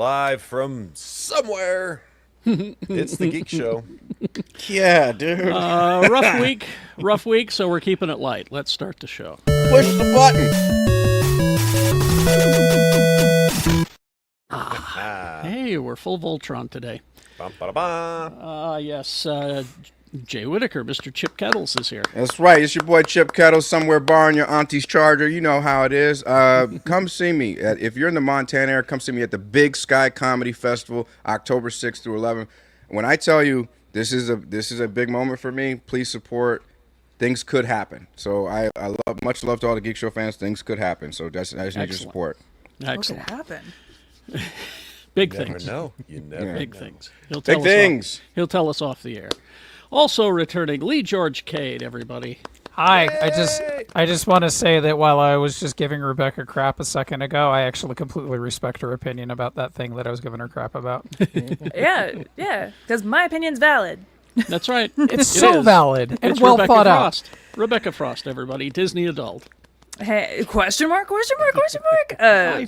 Live from somewhere. It's the Geek Show. Yeah, dude. Rough week, so we're keeping it light. Let's start the show. Push the button. Hey, we're full Voltron today. Bum, ba, da, ba. Yes, Jay Whitaker, Mr. Chip Kettles is here. That's right. It's your boy Chip Kettle, somewhere borrowing your auntie's charger. You know how it is. Come see me. If you're in the Montana area, come see me at the Big Sky Comedy Festival, October 6th through 11th. When I tell you this is a big moment for me, please support. Things could happen. So I much love to all the Geek Show fans. Things could happen. So I just need your support. Excellent. What could happen? Big You never things. know. You never Big know. things. Big things. He'll tell us off the air. Also returning, Lee George Cade, everybody. Hi, I just want to say that while I was just giving Rebecca crap a second ago, I actually completely respect her opinion about that thing that I was giving her crap about. Yeah, because my opinion's valid. That's right. It's so valid and It's well Rebecca thought Frost. Rebecca Frost, everybody. Disney adult. Hey, question mark?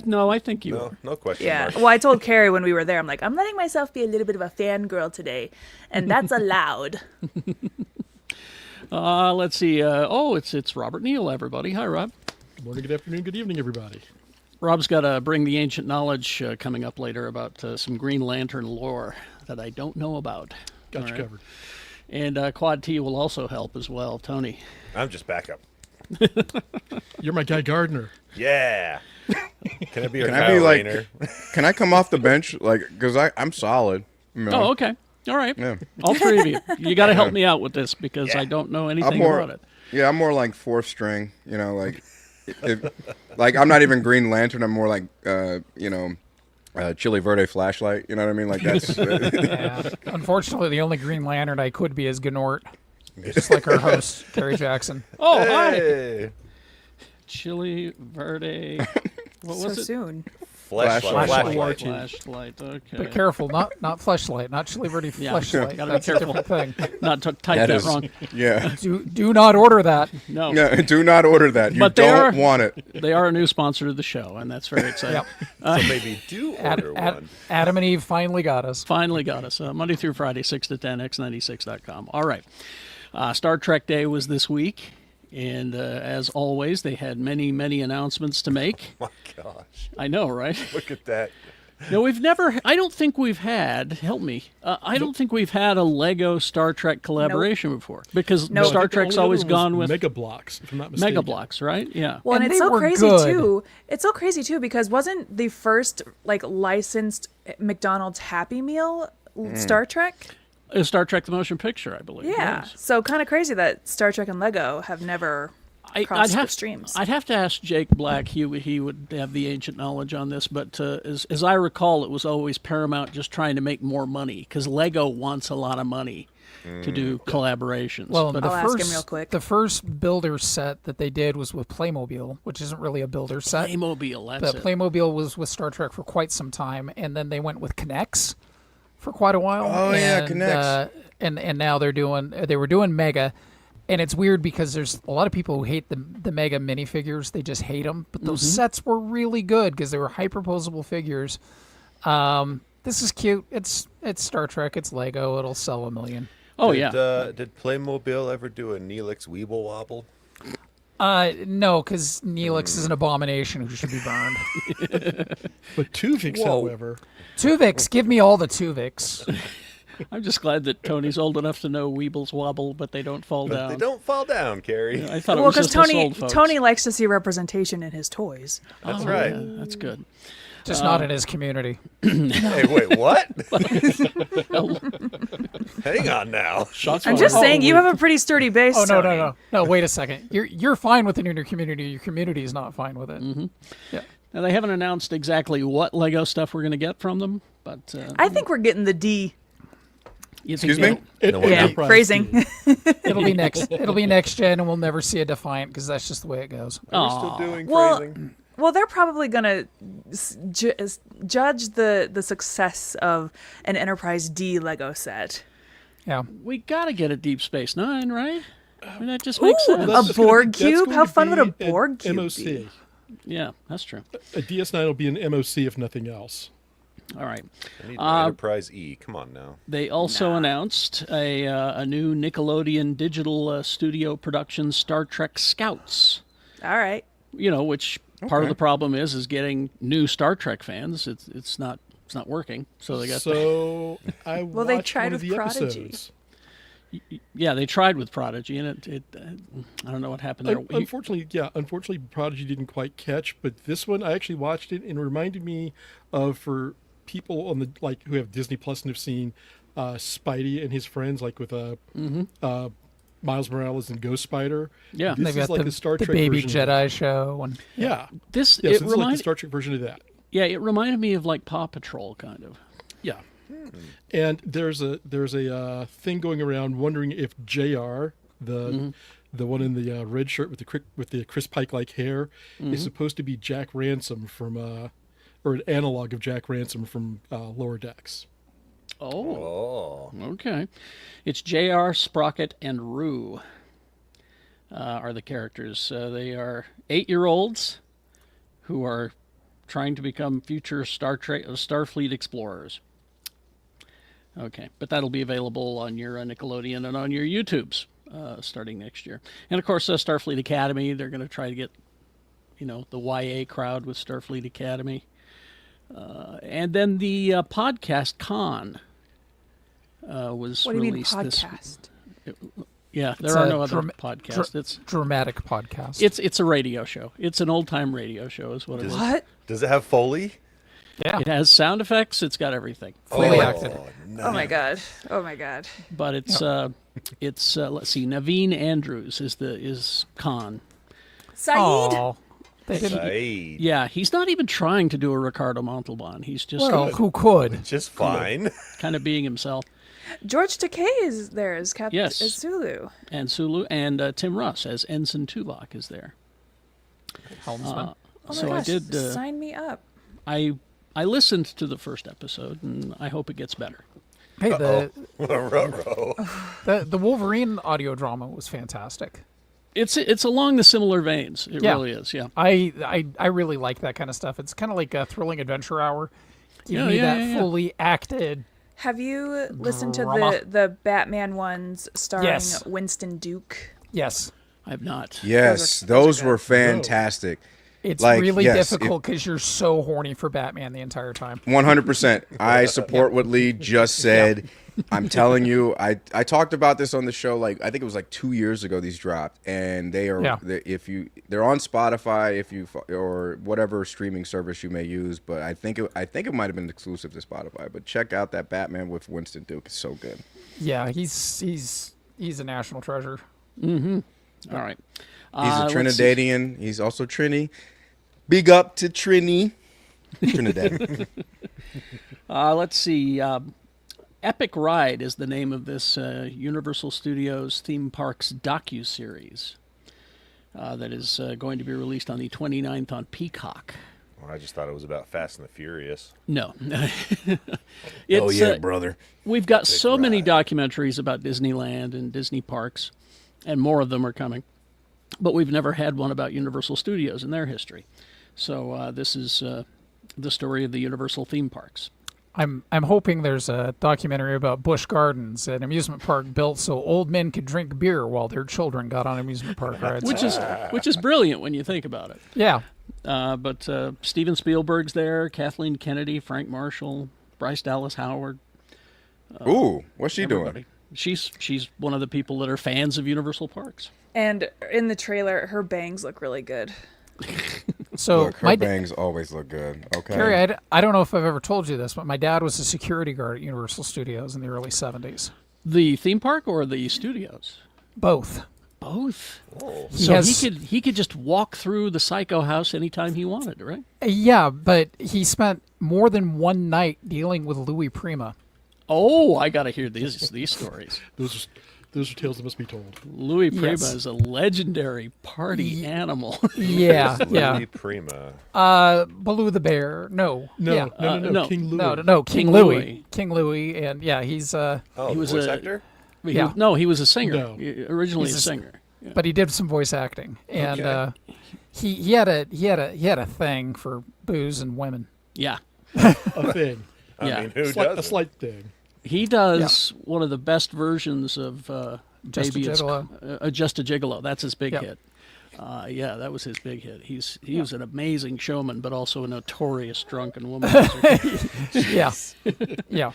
No, I think you. No question. Yeah. Mark. Well, I told Carrie when we were there, I'm like, I'm letting myself be a little bit of a fangirl today, and that's allowed. Let's see. It's Robert Neal, everybody. Hi, Rob. Good morning, good afternoon, good evening, everybody. Rob's got to bring the ancient knowledge coming up later about some Green Lantern lore that I don't know about. Got All you right. covered. And Quad T will also help as well. Tony. I'm just backup. You're my guy Gardner. Yeah. Can I be your Can I Kyle be like? Rayner? Can I come off the bench? Because I'm solid. You know. Oh, okay. All right. Yeah. All three of you. You got to help me out with this because I don't know anything about it. Yeah, I'm more like fourth string. You know, like I'm not even Green Lantern. I'm more like Chili Verde flashlight. You know what I mean? Like that's. Yeah. Unfortunately, the only Green Lantern I could be is Gnort, just like our host, Kerry Jackson. Oh, hi. Hey. Chili Verde. What So was it? soon. Flashlight. Flashlight. Okay. But careful, not fleshlight, not Chili Verde Yeah, fleshlight. gotta be That's a careful. different thing. Not to type that wrong. Yeah. Do not order that. No. No, do not order that. You But they don't are- want it. They are a new sponsor to the show, and that's very exciting. Yep. So maybe do order one. Adam and Eve finally got us. Finally got us. Monday through Friday, 6 to 10, x96.com. All right. Star Trek Day was this week, and as always, they had many, many announcements to make. My gosh. I know, right? Look at that. No, I don't think we've had, help me, I don't think we've had a Lego Star Trek collaboration before, because Nope. Star I think the Trek's only always other one gone was with Mega Blocks, if I'm not mistaken. Mega Blocks, right? Yeah. Well, and And it's they so were crazy good. too. It's so crazy too because wasn't the first licensed McDonald's Happy Meal Star Trek? Star Trek the Motion Picture, I believe. Yeah. yes. So kind of crazy that Star Trek and Lego have never crossed the streams. I'd have to ask Jake Black. He would have the ancient knowledge on this, but as I recall, it was always Paramount just trying to make more money because Lego wants a lot of money to do collaborations. Well, but the I'll ask him real quick. The first builder set that they did was with Playmobil, which isn't really a builder set. Playmobil, that's But it. Playmobil was with Star Trek for quite some time, and then they went with K'NEX for quite a while. Oh, yeah, and, K'NEX. And now they were doing Mega, and it's weird because there's a lot of people who hate the Mega minifigures. They just hate them. But those sets were really good because they were hyperposable figures. This is cute. It's Star Trek. It's Lego. It'll sell 1 million. Oh, Did, yeah. Did Playmobil ever do a Neelix Weeble Wobble? No, because Neelix is an abomination who should be burned. But Tuvix, however, Tuvix, give me all the Tuvix. I'm just glad that Tony's old enough to know Weebles wobble, but they don't fall down. They don't fall down, Carrie. I thought it Well, was because just us old folks. Tony likes to see representation in his toys. That's right. Yeah, that's good. Just not in his community. Hey, wait, what? Hang on now. Shots I'm fired. just saying, you have a pretty sturdy base. Oh no, Tony. no! Wait a second. You're fine with it in your community. Your community is not fine with it. Yeah. Now, they haven't announced exactly what Lego stuff we're going to get from them, but I think we're getting the D. you think Excuse me? Yeah, Enterprise phrasing. D. It'll be next. It'll be next gen, and we'll never see a Defiant because that's just the way it goes. Are we still doing Well, phrasing? Well, they're probably gonna judge the success of an Enterprise D Lego set. Yeah. we got to get a Deep Space Nine, right? I mean, that just makes Ooh, sense. That's a just gonna Borg be- that's cube? going How to fun would a be an Borg cube MOC. be? Yeah, that's true. A DS9 will be an MOC if nothing else. All right. I need my Enterprise E. Come on now. They also announced a new Nickelodeon digital studio production, Star Trek Scouts. All right. Which part of the problem is getting new Star Trek fans. It's not working. So they got I Well, they watched tried one of with the Prodigy. episodes. yeah, they tried with Prodigy, and it I don't know what happened there. Unfortunately, Prodigy didn't quite catch, but this one I actually watched it and it reminded me of, for people on the who have Disney Plus and have seen Spidey and his friends, like with Miles Morales and Ghost Spider. Yeah. This They've is got like the a Star the Trek Baby version of Jedi that. show. And Yeah. This Yeah, it so this is like the reminded Star Trek version of that. it reminded me of like Paw Patrol kind of. Yeah. And there's a thing going around wondering if JR, the one in the red shirt with the Chris Pike like hair, is supposed to be Jack Ransom from or an analog of Jack Ransom from Lower Decks. Oh. Okay. It's J.R., Sprocket, and Rue are the characters. They are 8-year-olds who are trying to become future Starfleet explorers. Okay, but that'll be available on your Nickelodeon and on your YouTubes starting next year. And of course, Starfleet Academy, they're going to try to get, the YA crowd with Starfleet Academy. And then the podcast Con was What do you mean released podcast? Yeah, It's there are a no other dram- podcasts. It's dramatic podcast. it's a radio show. It's an old time radio show, is what it is. What? Does it have Foley? yeah. It has sound effects. It's got everything. Fully acted. No. Oh my god. Oh my god. But it's let's see. Naveen Andrews is Khan. Saeed. Oh, they didn't. Saeed. Yeah, he's not even trying to do a Ricardo Montalban. He's just Well, who could? Just fine. kind of being himself. George Takei is there as Captain Yes. as Sulu. And Sulu and Tim Russ as Ensign Tuvok is there. Helmsman. Oh So my I gosh, did, sign me up. I listened to the first episode, and I hope it gets better. Hey, the Ruh-roh. the Wolverine audio drama was fantastic. It's along the similar veins. It Yeah. really is. Yeah. I really like that kind of stuff. It's kind of like a thrilling adventure hour. Give me that fully acted. Have you listened to Drama. the Batman ones starring Yes. Winston Duke? Yes, I've not. Yes, those those are were fantastic. it's Like, really yes, difficult because you're so horny for Batman the entire time. 100%. I support what Lee just said. I'm telling you, I talked about this on the show. I think it was 2 years ago. These dropped, and they are Yeah. they're on Spotify or whatever streaming service you may use. But I think it might have been exclusive to Spotify. But check out that Batman with Winston Duke. It's so good. Yeah, he's a national treasure. All right. He's a let's see. Trinidadian. He's also Trini. Big up to Trini. Trinidad. Let's see. Epic Ride is the name of this Universal Studios theme parks docu-series that is going to be released on the 29th on Peacock. Well, I just thought it was about Fast and the Furious. No. Oh yeah, brother. We've got so many documentaries about Disneyland and Disney parks, and more of them are coming. But we've never had one about Universal Studios and their history. So this is the story of the Universal theme parks. I'm hoping there's a documentary about Busch Gardens, an amusement park built so old men could drink beer while their children got on amusement park rides. Which is brilliant when you think about it. Yeah, But Steven Spielberg's there, Kathleen Kennedy, Frank Marshall, Bryce Dallas Howard. Ooh, what's she Everybody. doing? She's one of the people that are fans of Universal Parks. And in the trailer, her bangs look really good. so Look, her bangs always look good. Okay. Carrie, I don't know if I've ever told you this, but my dad was a security guard at Universal Studios in the early 70s. The theme park or the studios? Both. Both. He So has- he could just walk through the Psycho House anytime he wanted, right? Yeah, but he spent more than one night dealing with Louis Prima. Oh, I got to hear these stories. Those are tales that must be told. Louis Prima Yes. is a legendary party animal. Yeah, yeah. Louis Prima. Baloo the Bear. No. No, Yeah. no. King Louis. No, King Louis. Louis. King Louis, and yeah, he's Oh, He the was voice a- actor? Yeah. No, he was a singer. No. Originally He's a a- singer. but he did some voice acting, and Okay. he had a thing for booze and women. Yeah. A thing. Yeah. mean, who A doesn't? slight thing. He does one of the best versions of Just a Baby It's Gigolo. Just a Gigolo. That's his big Yep. hit. Yeah, that was his big hit. He was an amazing showman, but also a notorious drunken womanizer. Yeah. Yeah.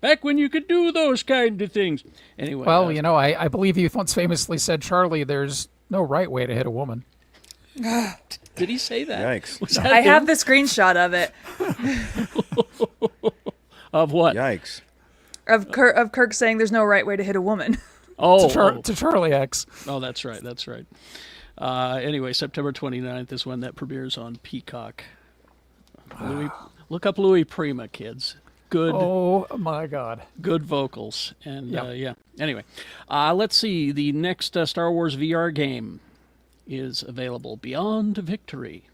Back when you could do those kind of things. Anyway. Well, you know, I believe you once famously said, Charlie, there's no right way to hit a woman. Did he say that? Yikes. Was that I have him? the screenshot of it Of what? Yikes. of Kirk saying there's no right way to hit a woman. Oh, To Charlie X. oh, that's right. That's right. Anyway, September 29th is when that premieres on Peacock. Look up Louis Prima, kids. Good. Oh, my God. Good vocals. And Yeah. yeah. Anyway, let's see. The next Star Wars VR game is available. Beyond Victory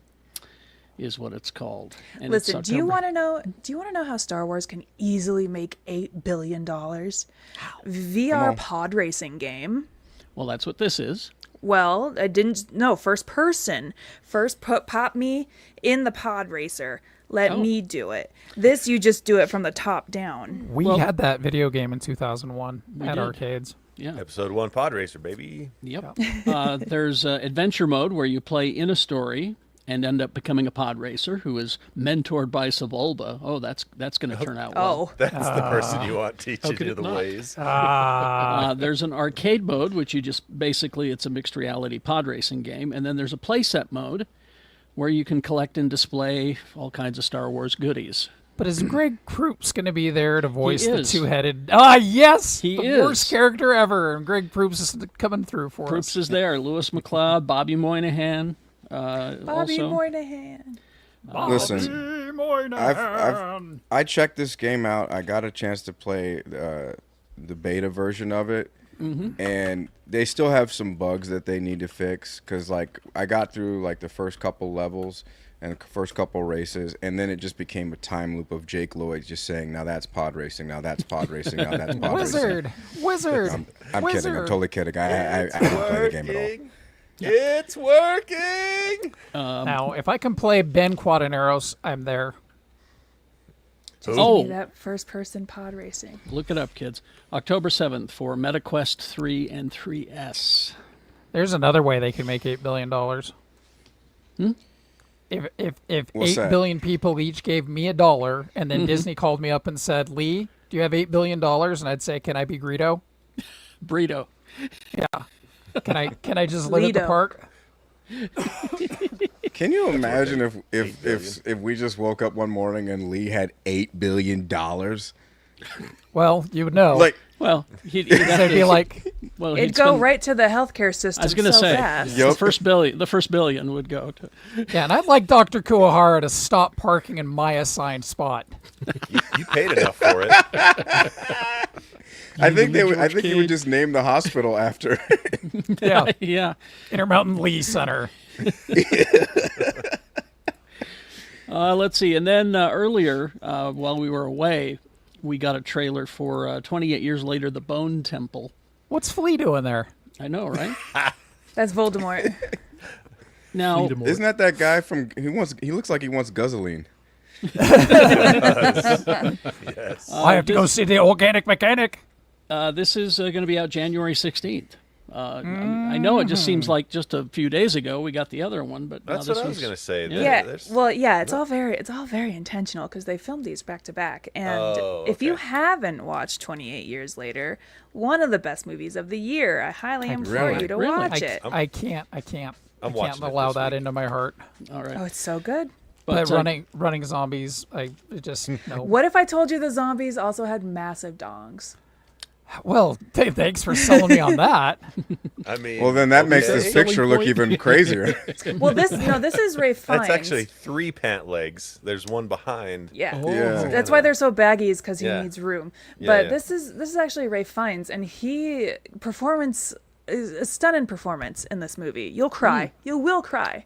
is what it's called. And it's Listen, do you October- want to know? Do you want to know how Star Wars can easily make $8 billion? VR pod racing game. Well, that's what this is. Well, I didn't. No, first person. First, pop me in the pod racer. Let me do it. This, you just do it from the top down. We Well- had that video game in 2001 at did. arcades. Yeah. Episode 1 Pod Racer, baby. Yep. There's adventure mode where you play in a story and end up becoming a pod racer who is mentored by Sebulba. Oh, that's going to turn out well. Oh, That's the person you want teaching could you it the not? ways. There's an arcade mode, which you just basically it's a mixed reality pod racing game, and then there's a playset mode where you can collect and display all kinds of Star Wars goodies. But is Greg Proops going to be there to voice the is. two-headed? Ah, yes! He the is. worst character ever. And Greg Proops is coming through for Proops us. is there. Lewis McLeod, Bobby Moynihan. Bobby also. Moynihan. Listen, I checked this game out. I got a chance to play the beta version of it, and they still have some bugs that they need to fix. Cause like I got through like the first couple levels and the first couple races, and then it just became a time loop of Jake Lloyd just saying, "Now that's pod racing. Now that's pod racing. Now that's pod racing." Wizard! I'm kidding. I'm totally kidding. I haven't played the game at all. It's working. Now, if I can play Ben Quadaneros, I'm there. Just Oh. give me that first person pod racing. Look it up, kids. October 7th for MetaQuest 3 and 3S. There's another way they can make $8 billion. If What's 8 that? billion people each gave me $1, and then Disney called me up and said, "Lee, do you have $8 billion?" And I'd say, "Can I be Greedo? Burrito. Yeah. Can I just live at the Lido. park?" Can you imagine if we just woke up one morning and Lee had $8 billion? Well, you would know. Like, Well, he'd have they'd to, be like, well, It'd he'd go spend- right to the healthcare system. I was going to so say, fast. Yep. the first billion would go to. yeah, and I'd like Dr. Kuwahara to stop parking in my assigned spot. You paid enough for it. I think George I think you would Cade. just name the hospital after. Yeah, Yeah. Intermountain Lee Center. Let's see. And then earlier, while we were away, we got a trailer for 28 Years Later, The Bone Temple. What's Flea doing there? I know, right? That's Voldemort. Now, Voldemort. Isn't that guy from? He looks like he wants guzzling. Yes. I have to go see the organic mechanic. this is going to be out January 16th. I know it just seems like just a few days ago we got the other one, but That's this what I was going to say. Yeah, There's- well, yeah, it's all very intentional because they filmed these back to back. And Oh, if you okay. haven't watched 28 Years Later, one of the best movies of the year, I highly implore Really? you to Really? watch it. I can't. I'm I can't watching it allow this that week. into my heart. All right. Oh, it's so good. But uh, running zombies, I just no. What if I told you the zombies also had massive dongs? Well, thanks for selling me on that. I mean, Well, then that makes okay. this picture look even crazier. Well, this is Ray Fiennes. That's actually 3 pant legs. There's one behind. Yeah. Yeah. That's why they're so baggy is because he Yeah. needs room. Yeah, But yeah. this is actually Ray Fiennes, and he performance is a stunning performance in this movie. You'll cry. You will cry.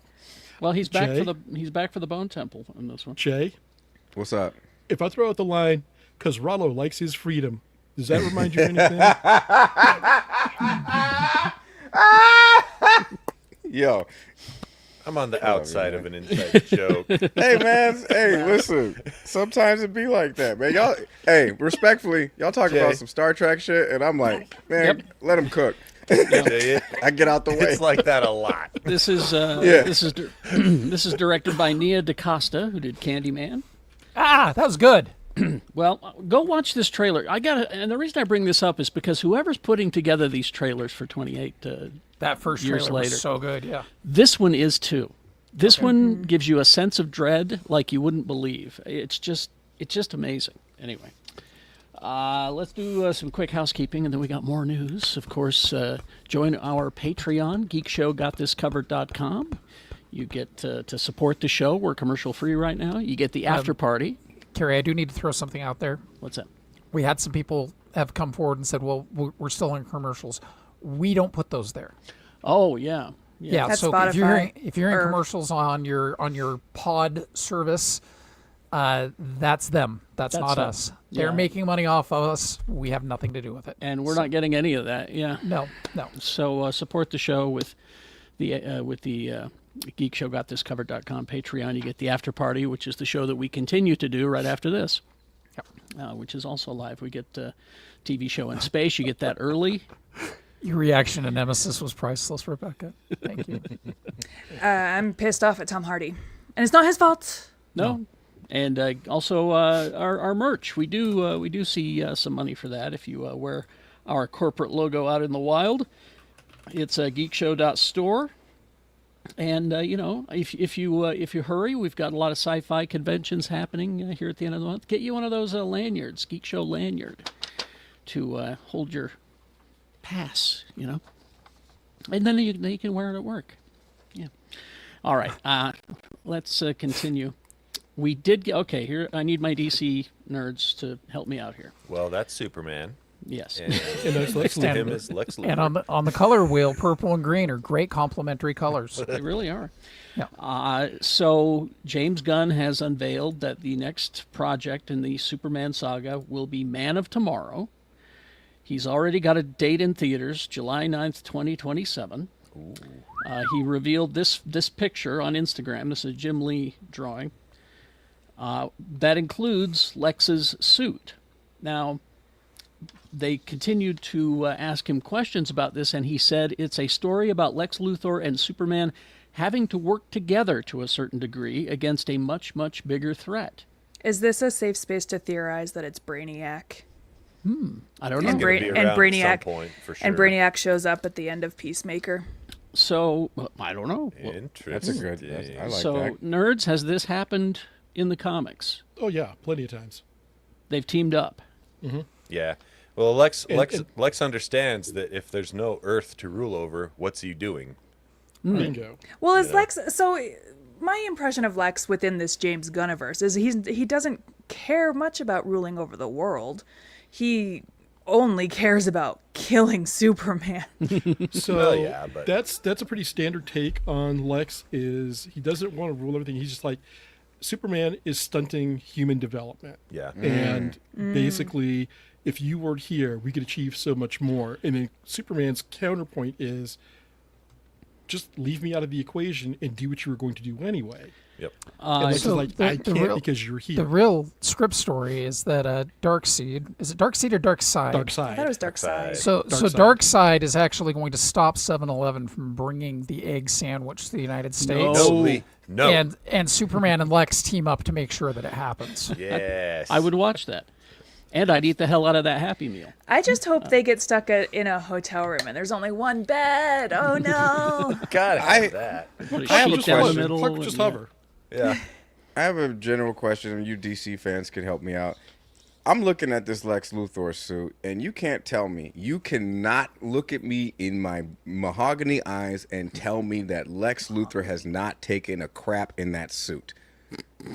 Well, he's back Jay? for the Bone Temple in this one. Jay, What's up? if I throw out the line, because Rollo likes his freedom, does that remind you of anything? Yo, I'm on the outside of an inside joke. Hey man, hey, listen. Sometimes it be like that, man. Y'all, hey, respectfully, y'all talk Jay. about some Star Trek shit, and I'm like, man, let them cook. Jay, I get out the way. it's like that a lot. This is Yeah. this is directed by Nia DaCosta, who did Candyman. Ah, that was good. Well, go watch this trailer. And the reason I bring this up is because whoever's putting together these trailers for 28 That first years trailer later. was so good. Yeah. This one is too. This one gives you a sense of dread like you wouldn't believe. It's just amazing. Anyway, let's do some quick housekeeping, and then we got more news. Of course, join our Patreon, geekshowgotthiscovered.com. You get to support the show. We're commercial free right now. You get the after party. Carrie, I do need to throw something out there. What's that? We had some people have come forward and said, "Well, we're still in commercials." We don't put those there. Oh yeah. Yeah, That's so Spotify if you're hearing or- commercials on your pod service, that's them. That's not them. us. They're Yeah. making money off of us. We have nothing to do with it. And we're not getting any of that. Yeah. No. So support the show with the geekshowgotthiscovered.com Patreon. You get the after party, which is the show that we continue to do right after this, which is also live. We get TV show in space. You get that early. Your reaction to Nemesis was priceless, Rebecca. Thank you. I'm pissed off at Tom Hardy, and it's not his fault. No. And also our merch. We do see some money for that if you wear our corporate logo out in the wild. It's geekshow.store. And if you hurry, we've got a lot of sci-fi conventions happening here at the end of the month. Get you one of those lanyards, Geek Show lanyard, to hold your pass. And then you can wear it at work. Yeah. All right. Let's continue. We did get here. I need my DC nerds to help me out here. Well, that's Superman. Yes. And And that's Lex Luthor. him is Lex Luthor. And on the color wheel, purple and green are great complementary colors. They really are. Yeah. So James Gunn has unveiled that the next project in the Superman saga will be Man of Tomorrow. He's already got a date in theaters, July 9th, 2027. He revealed this picture on Instagram. This is a Jim Lee drawing. That includes Lex's suit. Now, they continued to ask him questions about this, and he said it's a story about Lex Luthor and Superman having to work together to a certain degree against a much, much bigger threat. Is this a safe space to theorize that it's Brainiac? I don't know. And, He's gonna be and around at Brainiac some point, for sure. and Brainiac shows up at the end of Peacemaker. So, I don't know. Interesting. That's a good. I like So, that. nerds, has this happened in the comics? Oh yeah, plenty of times. They've teamed up. Yeah. Well, Lex And- understands that if there's no Earth to rule over, what's he doing? Bingo. Well, is Lex so? My impression of Lex within this James Gunniverse is he doesn't care much about ruling over the world. He only cares about killing Superman. So Well, yeah, but- that's a pretty standard take on Lex. Is he doesn't want to rule everything. He's just like Superman is stunting human development. Yeah. And basically, if you weren't here, we could achieve so much more. And then Superman's counterpoint is just leave me out of the equation and do what you were going to do anyway. Yep. And Lex is so like, the- I the can't real- because you're here. The real script story is that Darkseid, is it Darkseid or Darkseid? Dark I side. thought it was Darkseid. So Darkseid. Darkseid is actually going to stop 7-Eleven from bringing the egg sandwich to the United States. No, Lee. No. And Superman and Lex team up to make sure that it happens. Yes. I would watch that. And I'd eat the hell out of that Happy Meal. I just hope they get stuck in a hotel room and there's only one bed. Oh no! gotta have that. Put a I have a sheet down the question. middle. Clark just and, hover. Yeah. I have a general question, and you DC fans can help me out. I'm looking at this Lex Luthor suit, and you can't tell me, you cannot look at me in my mahogany eyes and tell me that Lex Luthor has not taken a crap in that suit.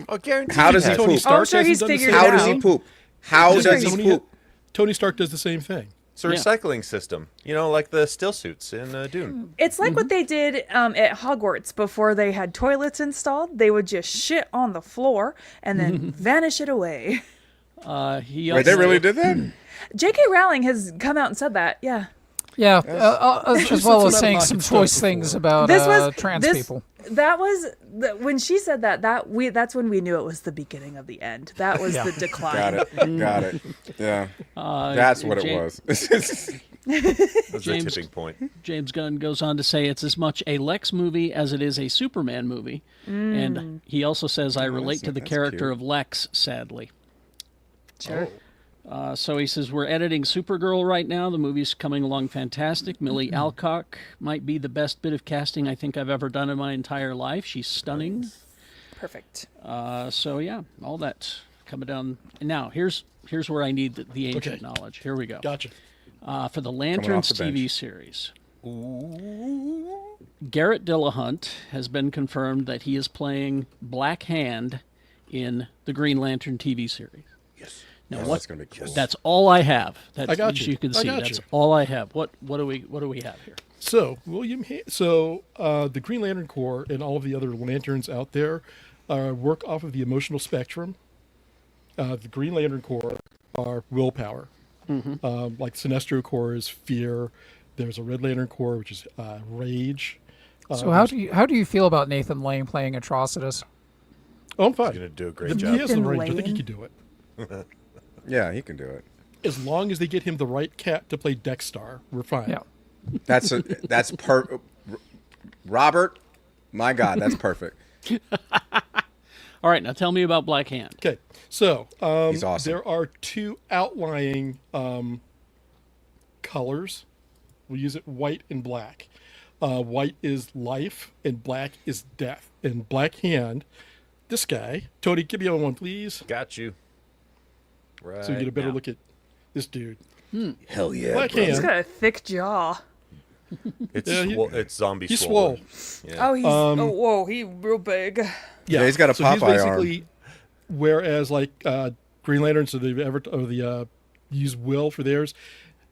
Oh, guaranteed. How does he has. poop? Tony Stark Oh, I'm sure hasn't he's done the figured same it How does out. he poop? How Just does like he Tony- poop? Tony Stark does the same thing. It's a recycling system. Like the still suits in Dune. It's like what they did at Hogwarts before they had toilets installed. They would just shit on the floor and then vanish it away. He Wait, they also- really did that? J.K. Rowling has come out and said that. Yeah. Yeah, as well as some saying out-of-pocket some stuff choice before. things about This was trans this, people. That was when she said that's when we knew it was the beginning of the end. That was the decline. Got it. Yeah. That's what it was. That's a James- tipping point. James Gunn goes on to say it's as much a Lex movie as it is a Superman movie. And he also says, I relate to the that's character cute. of Lex, sadly. Sure. So he says, we're editing Supergirl right now. The movie's coming along fantastic. Millie Alcock might be the best bit of casting I think I've ever done in my entire life. She's stunning. Perfect. So, yeah, all that coming down. And now, here's where I need the ancient Okay. knowledge. Here we go. Gotcha. For the Lanterns the TV bench. series. Garrett Dillahunt has been confirmed that he is playing Black Hand in the Green Lantern TV series. Yes. Now, Oh, what? that's gonna be cool. That's all I have. That's, I got as you. you can I see, got that's you. all I have. What do we have here? So the Green Lantern Corps and all of the other lanterns out there work off of the emotional spectrum. The Green Lantern Corps are willpower. Like Sinestro Corps is fear. There's a Red Lantern Corps, which is rage. So how do you feel about Nathan Lane playing Atrocitus? Oh, I'm fine. He's gonna do a great He job. has the Nathan range. I think he Lane? can do it. Yeah, he can do it. As long as they get him the right cat to play Dexstar, we're fine. Yeah. That's Robert, my God, that's perfect. All right, now tell me about Black Hand. Okay, so He's awesome. there are two outlying colors. We'll use it white and black. White is life, and black is death. And Black Hand, this guy, Tony, give me one, please, Got you. Right. so you get a better now. look at this dude. Hell yeah. Black bro. He's Hand. got a thick jaw. It's Yeah, it's zombie He's swole. swole. Yeah. Oh, he's whoa, he real big. Yeah, he's got a so he's Popeye arm. basically, whereas like Green Lanterns, so they've ever use will for theirs,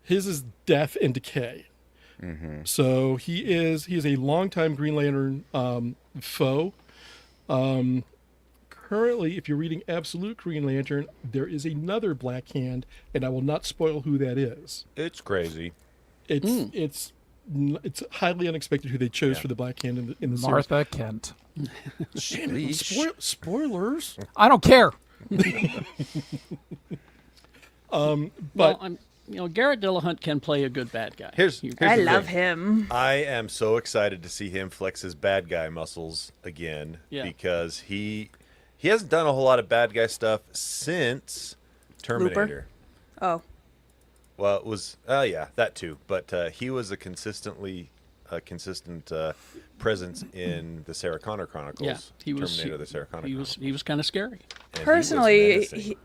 his is death and decay. So he is a longtime Green Lantern foe. Currently, if you're reading Absolute Green Lantern, there is another Black Hand, and I will not spoil who that is. It's crazy. It's highly unexpected who they chose for the Black Hand in the series. Martha Kent. Spoilers. I don't care. Well, Garrett Dillahunt can play a good bad guy. Here's I the love thing. him. I am so excited to see him flex his bad guy muscles again because he hasn't done a whole lot of bad guy stuff since Terminator. Oh, Well, it was yeah, that too. But he was a consistent presence in the Sarah Connor Chronicles. Yeah, he was. Terminator: The Sarah Connor He was kind of scary. Chronicles. And he was personally, menacing.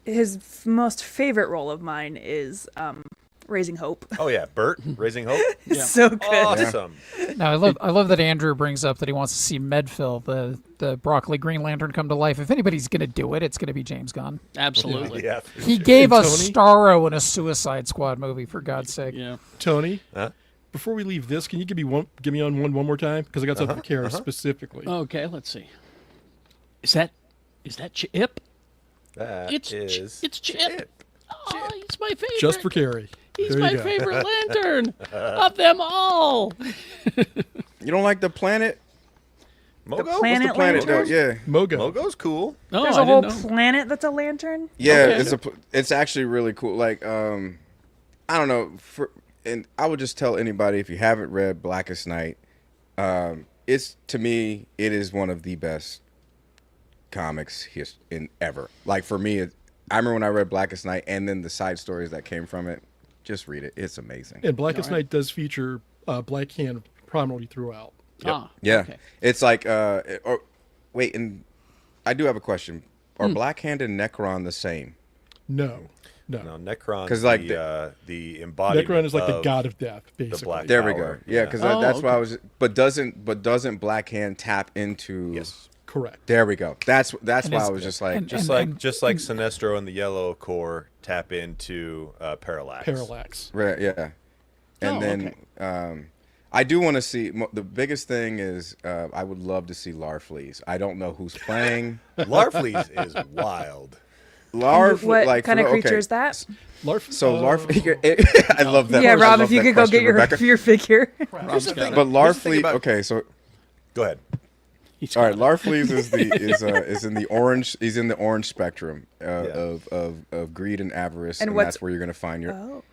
his most favorite role of mine is Raising Hope. Oh yeah, Bert, Raising Hope. So good. Awesome. Now I love that Andrew brings up that he wants to see Medfill, the broccoli Green Lantern, come to life. If anybody's going to do it, it's going to be James Gunn. Absolutely. Yeah. for He sure. gave us Tony? Starro in a Suicide Squad movie, for God's sake. Yeah. Tony, Huh? before we leave this, can you give me one more time? Because I got something for Kara specifically. Okay, let's see. Is that Chip? That It's is it's Chip. Oh, he's my favorite. Just for Carrie. He's There my you go. favorite lantern of them all. You don't like the planet? Mogo. What's planet the planet though? lantern? Yeah. Mogo. Mogo's cool. Oh, There's I a whole didn't know. planet that's a lantern. Yeah, Okay. it's actually really cool. Like I don't know, and I would just tell anybody if you haven't read Blackest Night, it's to me it is one of the best comics in ever. Like for me, I remember when I read Blackest Night and then the side stories that came from it. Just read it; it's amazing. And Blackest Night does feature Black Hand prominently throughout. Ah, Yeah, okay. it's like wait, and I do have a question: are Black Hand and Necron the same? No. No, Necron. 'Cause, like, the embodiment. Necron is like the of god of death, basically. Black There we Power. go. Yeah, because Oh, that's why okay. I was. But doesn't Black Hand tap into? Yes. Correct. There we go. That's why is- I was just like, and- Just like Sinestro and the Yellow Core tap into Parallax. Parallax. right, yeah. And Oh, then I do want to see. The biggest thing is I would love to see Larfleeze. I don't know who's playing. Larfleeze is wild. Larf, What like, kind of okay. creature is that? Larf. So Larf, I love that. Yeah, I Rob, love if you that could go question, get your Rebecca. your figure. Rob's got it. But Here's the thing Larfleeze, about- okay, so Go ahead. He's all got right, it. Larfleeze is in the orange. He's in the orange spectrum of greed and avarice, And and what's- that's where you're gonna find your. Oh.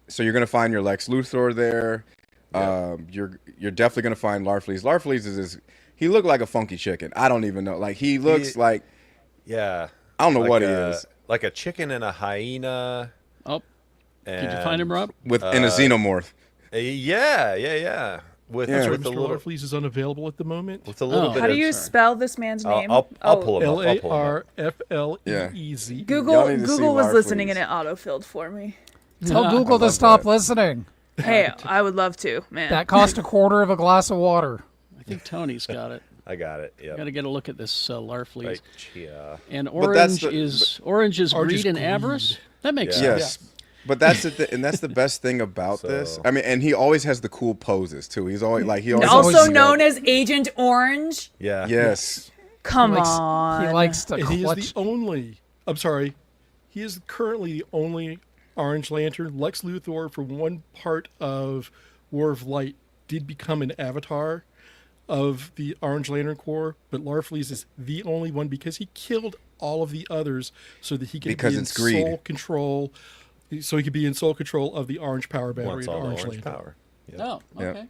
So you're gonna find your Lex Luthor there. Yeah. You're definitely gonna find Larfleeze. Larfleeze is he looked like a funky chicken. I don't even know. Like he looks like Yeah. I don't know Like what he a- is Like a chicken and a hyena. Oh, did you find him, Rob? in a xenomorph. Yeah. With Yeah. with a Mr. little Larfleeze is unavailable at the moment. with a little Oh. bit How do of. you spell this man's name? I'll pull him up. I'll pull him up. LARFLEEZ. Google Y'all need to see Google was Larfleeze. listening and it autofilled for me. Tell Google I to love stop that. listening. Hey, I would love to, man. That cost a quarter of a glass of water. I think Tony's got it. I got it. Yeah. Got to get a look at this Larfleeze. Right here. And But that's orange is orange is Orange greed is and greed. avarice. That makes Yeah. sense. Yes. But that's and that's the best thing about this. So- I mean, and he always has the cool poses too. He's always like he always also always known as Agent Orange. Yeah. yes. Come He likes, on. he likes to And he is clutch. the only. I'm sorry. He is currently the only Orange Lantern. Lex Luthor, for one part of War of Light, did become an avatar of the Orange Lantern Corps, but Larfleeze is the only one because he killed all of the others so that he could Because be in it's greed. sole control. So he could be in sole control of the Orange Power Battery Wants and all the Orange orange Lantern. power. Yeah. Oh, Yeah. okay.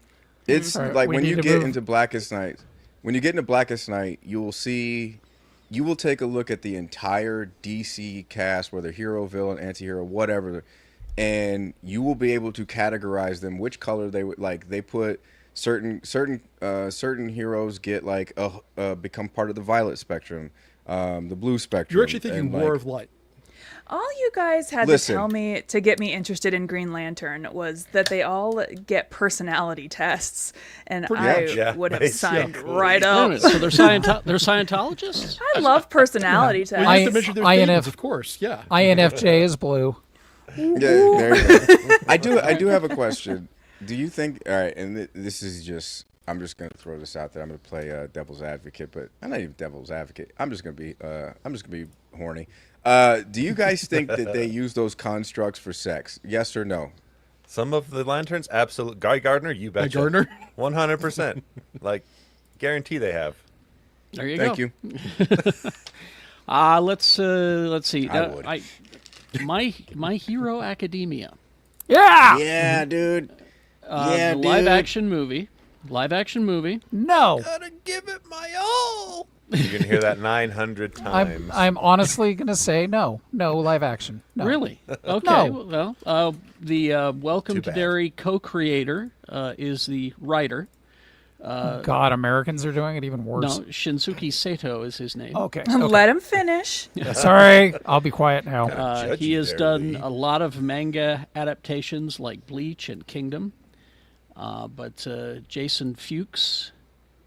It's Alright, like we when need you to get move. into Blackest Night. When you get into Blackest Night, you will take a look at the entire DC cast, whether hero, villain, anti-hero, whatever, and you will be able to categorize them which color they would like. They put certain heroes get like become part of the violet spectrum, the blue spectrum. You're actually thinking and, War like, of Light. All you guys had Listen. to tell me to get me interested in Green Lantern was that they all get personality tests, and I much. Yeah, would have basically. signed right Wait a up. minute, so they're they're Scientologists? I love personality Well, tests. you have to measure their INF. things, of course. Yeah. INFJ is blue. Yeah, there you go. I do have a question. Do you think? All right, and this is just. I'm just gonna throw this out there. I'm gonna play devil's advocate, but I'm not even devil's advocate. I'm just gonna be horny. Do you guys think that they use those constructs for sex? Yes or no? Some of the lanterns, absolute. Guy Gardner, you Guy betcha. Gardner? 100%. Like, guarantee they have. There you Thank go. you. Let's see. I would. My Hero Academia. Yeah. Yeah, dude. The live action movie. No. Gotta give it my all. You're gonna hear that 900 times. I'm honestly gonna say no. No live action. No. Really? Okay. No. Well, the Welcome Too to bad. Derry co-creator is the writer. God, Americans are doing it even No, worse. Shinsuke Sato is his name. Okay. Let him finish. Sorry, I'll be quiet now. Judge He you has there, done Lee. a lot of manga adaptations like Bleach and Kingdom. But Jason Fuchs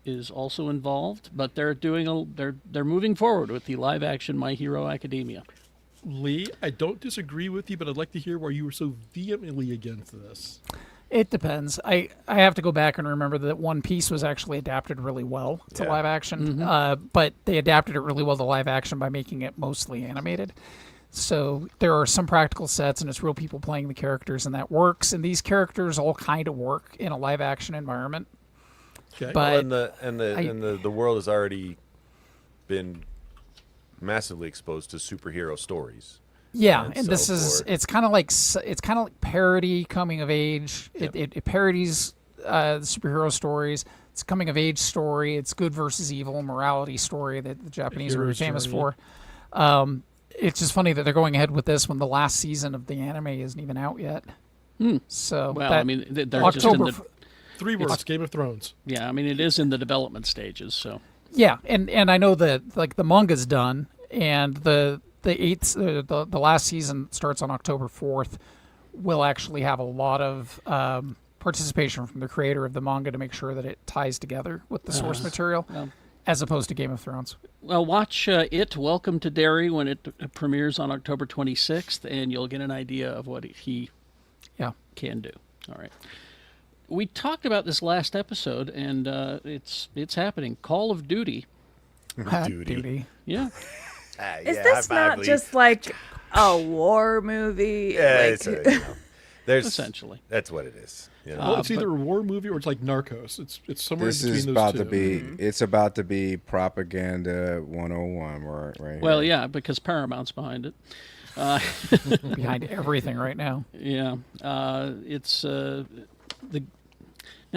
is also involved. But they're they're moving forward with the live action My Hero Academia. Lee, I don't disagree with you, but I'd like to hear why you were so vehemently against this. It depends. I have to go back and remember that One Piece was actually adapted really well to Yeah. live action, but they adapted it really well to live action by making it mostly animated. So there are some practical sets, and it's real people playing the characters, and that works. And these characters all kind of work in a live action environment. Okay. But Well, and the world has already been massively exposed to superhero stories. yeah, and and so this is forth. it's kind of like parody coming of age. Yep. It parodies the superhero stories. It's a coming of age story. It's good versus evil morality story that the Japanese are hero's famous journey. for. It's just funny that they're going ahead with this when the last season of the anime isn't even out yet. So Well, that- I mean, they're just in October. the 3 words, Game of Thrones. yeah. I mean, it is in the development stages. So Yeah, and I know that like the manga's done, and the last season starts on October 4th. We'll actually have a lot of participation from the creator of the manga to make sure that it ties together with the source material, as opposed to Game of Thrones. well, watch it. Welcome to Derry when it premieres on October 26th, and you'll get an idea of what he Yeah. can do. All right. We talked about this last episode, and it's happening. Call of Duty. Duty. Yeah. Is this not just like a war movie? Yeah, Like, there's Essentially. That's what it is. You know? Well, it's either a war movie or it's like Narcos. It's somewhere This in between is those about two. to be. It's about to be propaganda 101, right? Well, here. yeah, because Paramount's behind it. behind everything right now. Yeah, it's now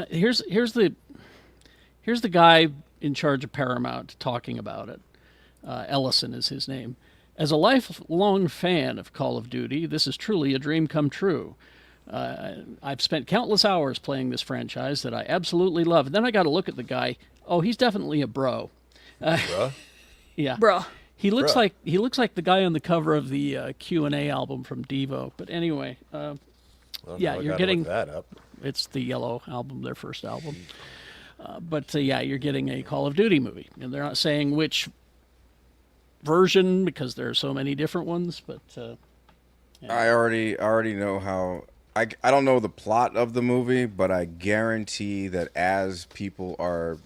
here's the guy in charge of Paramount talking about it. Ellison is his name. As a lifelong fan of Call of Duty, this is truly a dream come true. I've spent countless hours playing this franchise that I absolutely love. And then I got to look at the guy. Oh, he's definitely a bro. Bruh. Yeah, bruh. he looks Bruh. like the guy on the cover of the Q&A album from Devo. But anyway, Well, yeah, now I you're gotta getting look that up. it's the Yellow album, their first album. But yeah, you're getting a Call of Duty movie, and they're not saying which version because there are so many different ones. But I already know how. I don't know the plot of the movie, but I guarantee that as people are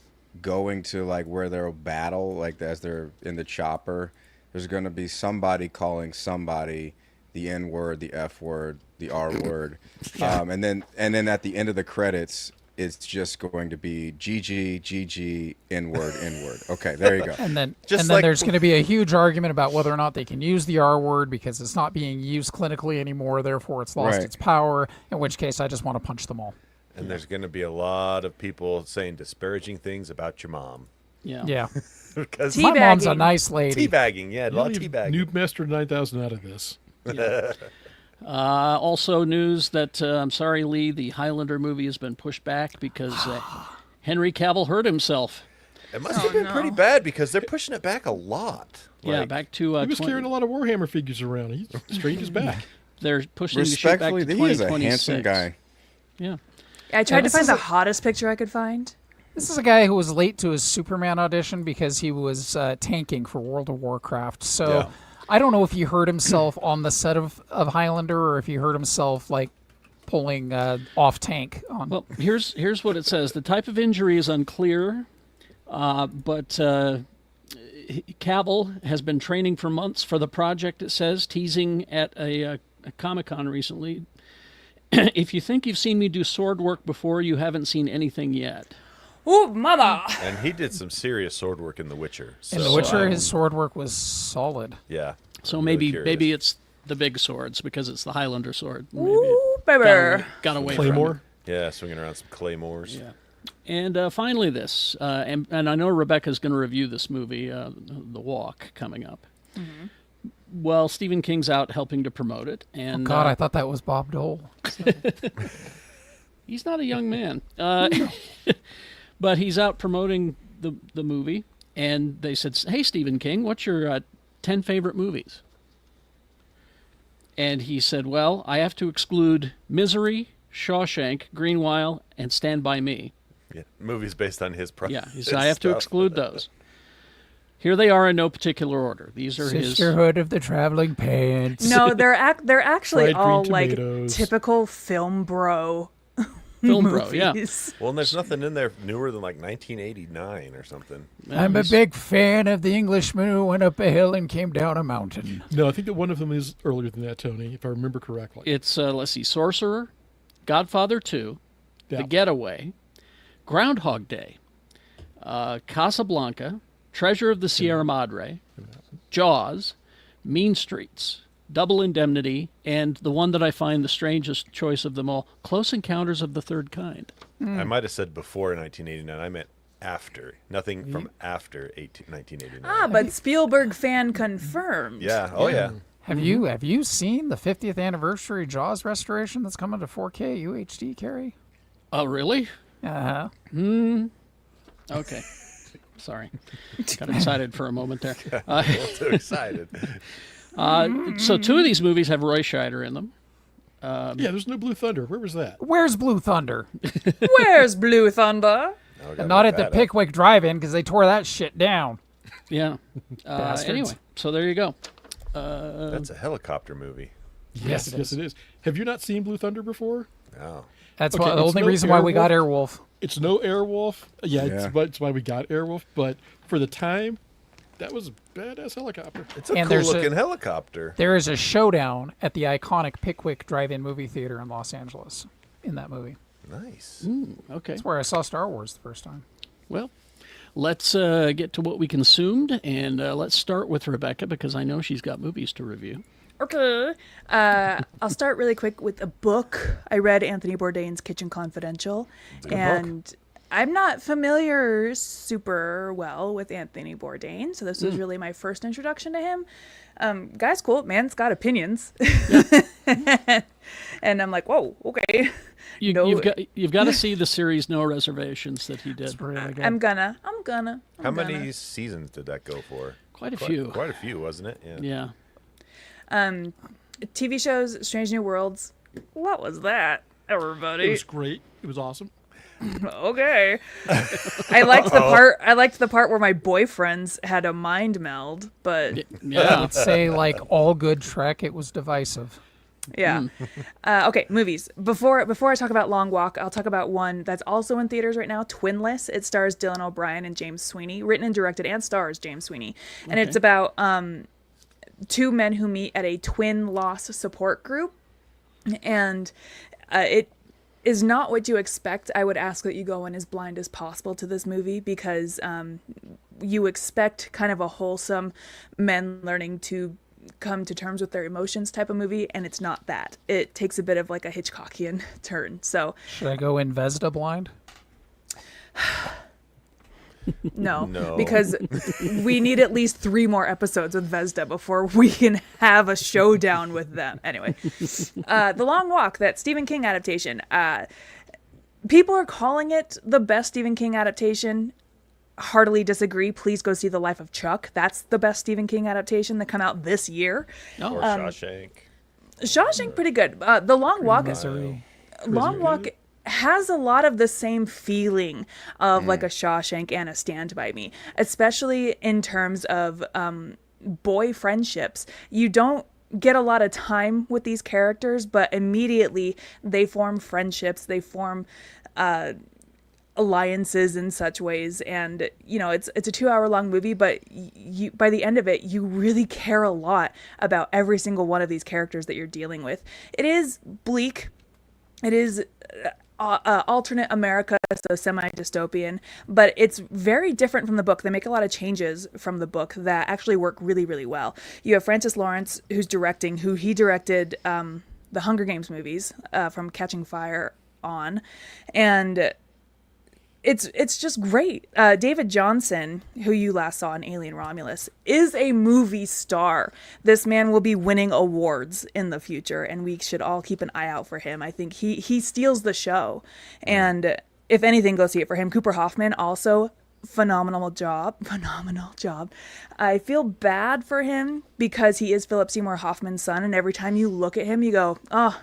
going to like where they'll battle, like as they're in the chopper, there's gonna be somebody calling somebody the N word, the F word, the R word, and then at the end of the credits, it's just going to be GG N word N word. Okay, there you go. And then Just like- there's going to be a huge argument about whether or not they can use the R word because it's not being used clinically anymore, therefore it's lost Right. its power, in which case I just want to punch them all. And there's going to be a lot of people saying disparaging things about your mom. yeah, Yeah. Because My mom's a Teabagging. nice lady. teabagging, yeah, a lot of Leave teabagging. Noob Master 9000 out of this. Also, news that I'm sorry, Lee, the Highlander movie has been pushed back because Henry Cavill hurt himself. It must have been pretty bad because they're pushing it back a lot. Yeah, Like, back to He was carrying a lot of Warhammer figures around. He strained his back. they're pushing the shit back Respectfully, to he is a 2026. handsome guy. Yeah, I tried to this find is the a- hottest picture I could find. This is a guy who was late to his Superman audition because he was tanking for World of Warcraft. So Yeah. I don't know if he hurt himself on the set of Highlander or if he hurt himself like pulling off tank on. well, here's what it says. The type of injury is unclear, but Cavill has been training for months for the project, it says, teasing at a Comic-Con recently. If you think you've seen me do sword work before, you haven't seen anything yet. Ooh, mother! and he did some serious sword work in The Witcher. In The so Witcher, I'm- his sword work was solid. Yeah. So I'm really maybe curious. it's the big swords because it's the Highlander sword. Maybe Ooh, it baby! got away from Claymore. Yeah, swinging around some claymores. it. Yeah. And finally, this, and I know Rebecca's going to review this movie, The Walk, coming up. Well, Stephen King's out helping to promote it, and God, I thought that was Bob Dole. he's not a young man, but he's out promoting the movie. And they said, "Hey, Stephen King, what's your 10 favorite movies?" And he said, "Well, I have to exclude Misery, Shawshank, Green Mile, and Stand By Me." Yeah, movies based on his project. Yeah, he said, "I have to exclude those." Here they are in no particular order. These are his. Sisterhood of the Traveling Pants. No, they're actually Fried green all like tomatoes. typical film bro Film bro, yeah. movies. Well, and there's nothing in there newer than like 1989 or something. I'm a big fan of the Englishman who went up a hill and came down a mountain. No, I think that one of them is earlier than that, Tony, if I remember correctly. It's let's see, Sorcerer, Godfather 2, Yeah. The Getaway, Groundhog Day, Casablanca, Treasure of the Sierra Madre, Jaws, Mean Streets, Double Indemnity, and the one that I find the strangest choice of them all, Close Encounters of the Third Kind. I might have said before 1989. I meant after. Nothing from after 1989. Ah, but Spielberg fan confirmed. Yeah. Oh, yeah. Have you seen the 50th anniversary Jaws restoration that's coming to 4K UHD, Carrie? Oh, really? Uh-huh. Okay. Sorry. Got excited for a moment there. A little too excited. So two of these movies have Roy Scheider in them. Yeah, there's no Blue Thunder. Where was that? Where's Blue Thunder? Where's Blue Thunder? Now we gotta Not look at the that up. Pickwick Drive-In because they tore that shit down. Yeah. Bastards. Anyway, so there you go. That's a helicopter movie. Yes, it Yes, it is. Have you not seen Blue Thunder before? No. That's Okay, why, the it's only no reason why we got Airwolf. Airwolf. It's no Airwolf. Yeah, Yeah. it's why we got Airwolf. But for the time, That was a badass helicopter. It's a And cool there's looking helicopter. There is a showdown at the iconic Pickwick Drive-In movie theater in Los Angeles in that movie. Nice. Okay. That's where I saw Star Wars the first time. Well, let's get to what we consumed, and let's start with Rebecca because I know she's got movies to review. Okay. I'll start really quick with a book. I read Anthony Bourdain's Kitchen Confidential, and I'm not familiar super well with Anthony Bourdain, so this was really my first introduction to him. Guy's cool. Man's got opinions. And I'm like, whoa, okay. You've got to see the series No Reservations that he did. It's really good. I'm gonna. How many seasons did that go for? Quite a few. Quite a few, wasn't it? Yeah. TV shows, Strange New Worlds. What was that, everybody? It was great. It was awesome. Okay. I liked the part where my boyfriends had a mind meld, but I Yeah. would say, like all good Trek, it was divisive. yeah. Okay, movies. Before I talk about Long Walk, I'll talk about one that's also in theaters right now, Twinless. It stars Dylan O'Brien and James Sweeney, written and directed and stars James Sweeney. And it's about two men who meet at a twin loss support group. And it is not what you expect. I would ask that you go in as blind as possible to this movie because you expect kind of a wholesome men learning to come to terms with their emotions type of movie, and it's not that. It takes a bit of like a Hitchcockian turn. So Should I go in Vesda blind? no, No. because we need at least 3 more episodes with Vesda before we can have a showdown with them. Anyway, The Long Walk, that Stephen King adaptation. People are calling it the best Stephen King adaptation. Heartily disagree. Please go see The Life of Chuck. That's the best Stephen King adaptation that come out this year. Or Shawshank. Shawshank, pretty good. The Long Walk. Misery. Long Walk has a lot of the same feeling of like a Shawshank and a Stand By Me, especially in terms of boy friendships. You don't get a lot of time with these characters, but immediately they form friendships. They form alliances in such ways, and you know it's a 2-hour long movie, but you by the end of it you really care a lot about every single one of these characters that you're dealing with. It is bleak. It is alternate America, so semi-dystopian, but it's very different from the book. They make a lot of changes from the book that actually work really, really well. You have Francis Lawrence, who's directing, he directed the Hunger Games movies from Catching Fire on, and it's just great. David Johnson, who you last saw in Alien Romulus, is a movie star. This man will be winning awards in the future, and we should all keep an eye out for him. I think he steals the show. And if anything, go see it for him. Cooper Hoffman, also phenomenal job. I feel bad for him because he is Philip Seymour Hoffman's son, and every time you look at him, you go, oh,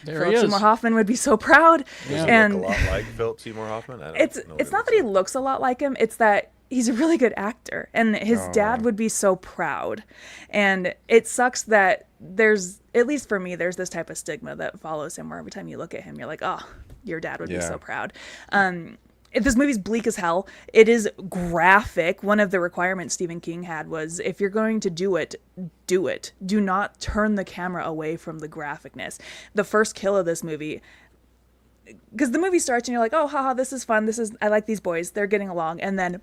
There he Philip is. Seymour Hoffman would be so proud. Does he And look a lot like Philip Seymour Hoffman? I don't it's know it's what not that he looks a lot like him, it's that he's a really good actor, and his dad would be so proud. And it sucks that there's, at least for me, there's this type of stigma that follows him where every time you look at him you're like, oh, your dad would be so proud. This movie's bleak as hell. It is graphic. One of the requirements Stephen King had was, if you're going to do it, do it. Do not turn the camera away from the graphicness. The first kill of this movie, because the movie starts and you're like, oh, haha, this is fun. I like these boys. They're getting along. And then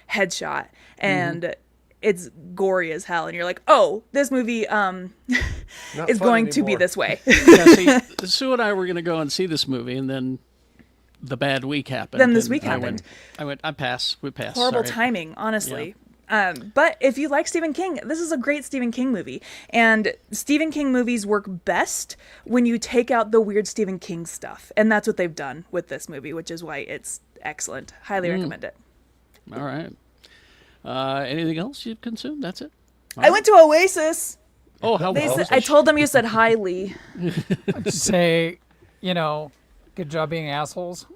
headshot. And it's gory as hell. And you're like, oh, this movie is going to be this way. Yeah, see, Sue and I were going to go and see this movie, and then the bad week happened. Then this and week happened. I pass. We pass. Horrible Sorry. timing, honestly. But if you like Stephen King, this is a great Stephen King movie. And Stephen King movies work best when you take out the weird Stephen King stuff. And that's what they've done with this movie, which is why it's excellent. Highly recommend it. All right. Anything else you've consumed? That's it? I went to Oasis. Oh, how well. I told them you said highly. Say, good job being assholes.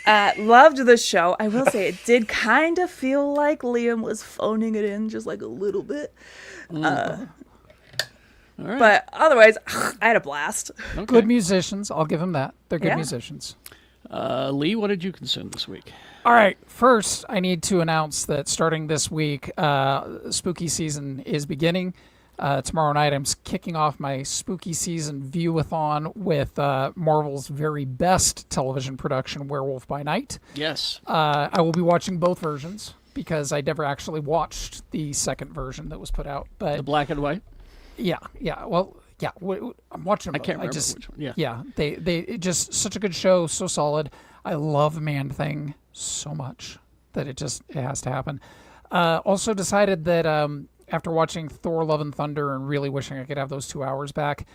Loved the show. I will say it did kind of feel like Liam was phoning it in just like a little bit. All right. But otherwise, I had a blast. Okay. Good musicians. I'll give them that. They're good Yeah. musicians. Lee, what did you consume this week? All right. First, I need to announce that starting this week, spooky season is beginning. Tomorrow night, I'm kicking off my spooky season view-a-thon with Marvel's very best television production, Werewolf by Night. Yes. I will be watching both versions because I never actually watched the second version that was put out. But The black and white? yeah. Well, yeah. I'm watching them I can't both. remember which one. Yeah. Yeah. They just such a good show, so solid. I love Man-Thing so much that it has to happen. Also decided that after watching Thor: Love and Thunder and really wishing I could have those 2 hours back,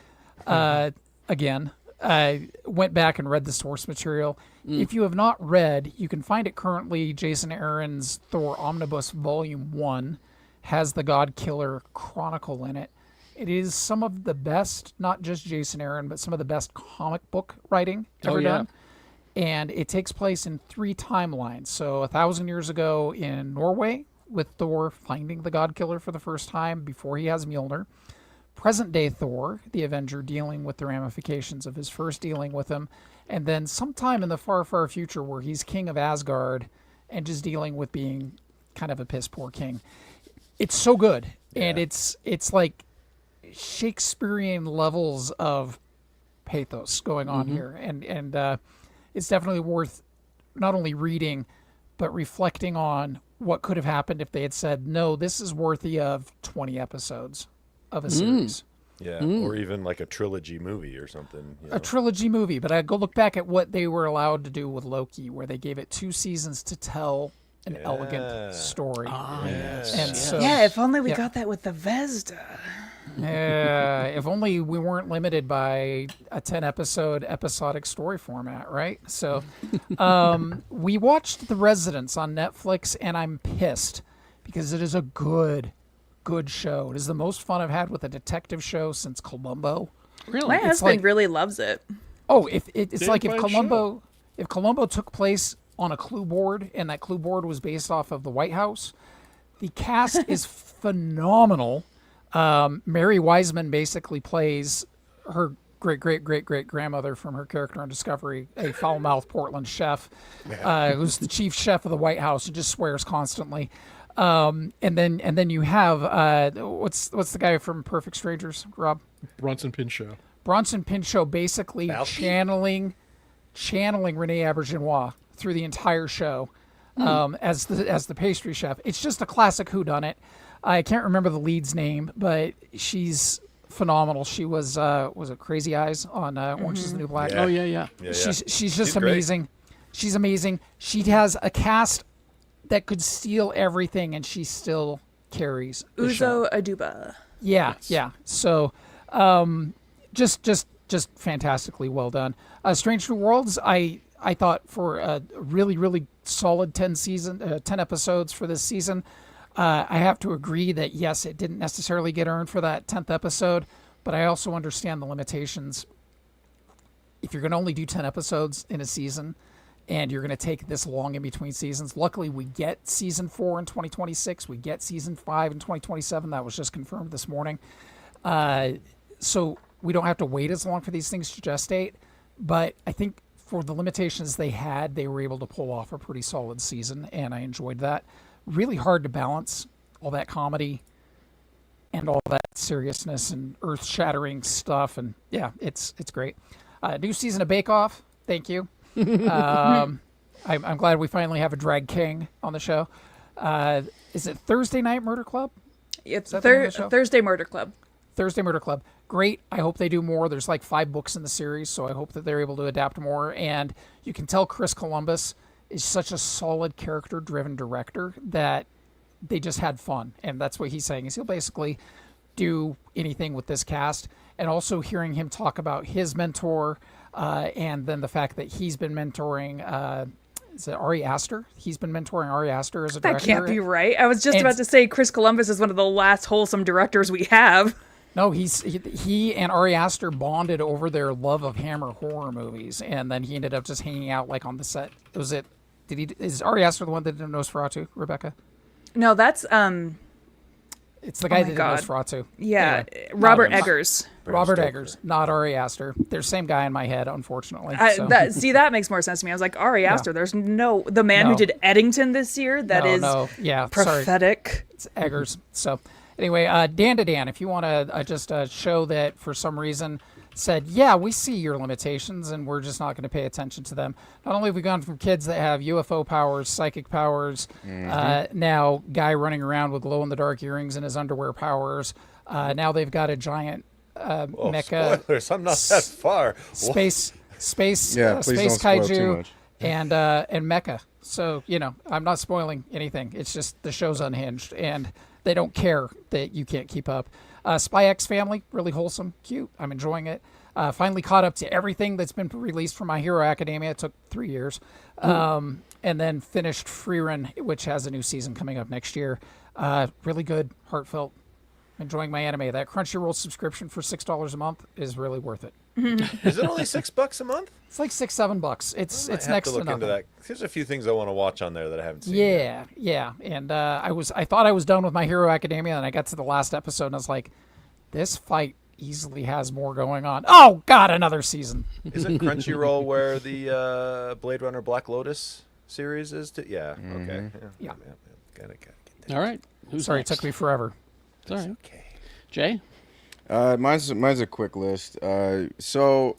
again, I went back and read the source material. If you have not read, you can find it currently. Jason Aaron's Thor Omnibus Volume 1 has the God Killer Chronicle in it. It is some of the best, not just Jason Aaron, but some of the best comic book writing ever done. And it takes place in 3 timelines. So 1,000 years ago in Norway, with Thor finding the God Killer for the first time before he has Mjolnir. Present day Thor, the Avenger, dealing with the ramifications of his first dealing with him. And then sometime in the far, far future where he's king of Asgard and just dealing with being kind of a piss poor king. It's so good. Yeah. And it's like Shakespearean levels of pathos going on here. And it's definitely worth not only reading, but reflecting on what could have happened if they had said, no, this is worthy of 20 episodes of a series. Yeah, or even like a trilogy movie or something. A trilogy movie. But I go look back at what they were allowed to do with Loki, where they gave it 2 seasons to tell an elegant story. Yes. And so, if only we got that with the Vesda. if only we weren't limited by a 10-episode episodic story format, right? So we watched The Residence on Netflix, and I'm pissed because it is a good show. It is the most fun I've had with a detective show since Columbo. Really? My husband really loves it. Oh, it's like if Columbo took place on a clue board, and that clue board was based off of the White House, the cast is phenomenal. Mary Wiseman basically plays her great-great-great-great-grandmother from her character on Discovery, a foul-mouthed Portland chef who's the chief chef of the White House and just swears constantly. And then you have what's the guy from Perfect Strangers, Rob? Bronson Pinchot. Bronson Pinchot basically channeling Renee Auberjonois through the entire show as the pastry chef. It's just a classic whodunit. I can't remember the lead's name, but she's phenomenal. She was it Crazy Eyes on Orange Is the New Black? Yeah. Oh, yeah. She's just amazing. She's amazing. She has a cast that could steal everything, and she still carries the show. Uzo Aduba. Yeah. So, just fantastically well done. Strange New Worlds, I thought for a really, really solid 10 episodes for this season. I have to agree that, yes, it didn't necessarily get earned for that 10th episode, but I also understand the limitations. If you're going to only do 10 episodes in a season and you're going to take this long in between seasons, luckily we get season 4 in 2026. We get season 5 in 2027. That was just confirmed this morning. So we don't have to wait as long for these things to gestate. But I think for the limitations they had, they were able to pull off a pretty solid season, and I enjoyed that. Really hard to balance all that comedy and all that seriousness and earth-shattering stuff, and yeah, it's great. New season of Bake Off. Thank you. I'm glad we finally have a drag king on the show. Is it Thursday Night Murder Club? It's Thursday Murder Club. Thursday Murder Club. Great. I hope they do more. There's like 5 books in the series, so I hope that they're able to adapt more. And you can tell Chris Columbus is such a solid character-driven director that they just had fun. And that's what he's saying, is he'll basically do anything with this cast. And also hearing him talk about his mentor and then the fact that he's been mentoring is it Ari Aster? He's been mentoring Ari Aster as a director. That can't be right. I was just about to say Chris Columbus is one of the last wholesome directors we have. No, he and Ari Aster bonded over their love of Hammer horror movies, and then he ended up just hanging out like on the set. Is Ari Aster the one that did Nosferatu, Rebecca? No, that's It's the guy my that did God. Nosferatu. Yeah, Anyway, Robert not him. Eggers. Robert Eggers, not Ari Aster. There's same guy in my head, unfortunately. so. That makes more sense to me. I was like, Ari Aster. There's the man who No. did Eddington this year. That is Yeah, sorry. prophetic. It's Eggers. So anyway, Dan to Dan, if you want to just a show that for some reason said, yeah, we see your limitations and we're just not going to pay attention to them. Not only have we gone from kids that have UFO powers, psychic powers, now guy running around with glow-in-the-dark earrings and his underwear powers. Now they've got a giant mecha. Spoilers, I'm not that far. Space please don't spoil too kaiju much. and mecha. So I'm not spoiling anything. It's just the show's unhinged and they don't care that you can't keep up. Spy X Family, really wholesome, cute. I'm enjoying it. Finally caught up to everything that's been released from My Hero Academia. It took 3 years. And then finished Freerun, which has a new season coming up next year. Really good, heartfelt. Enjoying my anime. That Crunchyroll subscription for $6 a month is really worth it. Is it only $6 a month? It's like $6-7. It's I have next to look nothing. into that. There's a few things I want to watch on there that I haven't seen. Yeah. And I thought I was done with My Hero Academia, and I got to the last episode, and I was like, this fight easily has more going on. Oh God, another season. Isn't Crunchyroll where the Blade Runner Black Lotus series is? Yeah. Okay. Yeah. Gotta get that. All right. Who's Sorry, next? it took me forever. It's all right. Okay. Jay? Mine's a quick list. So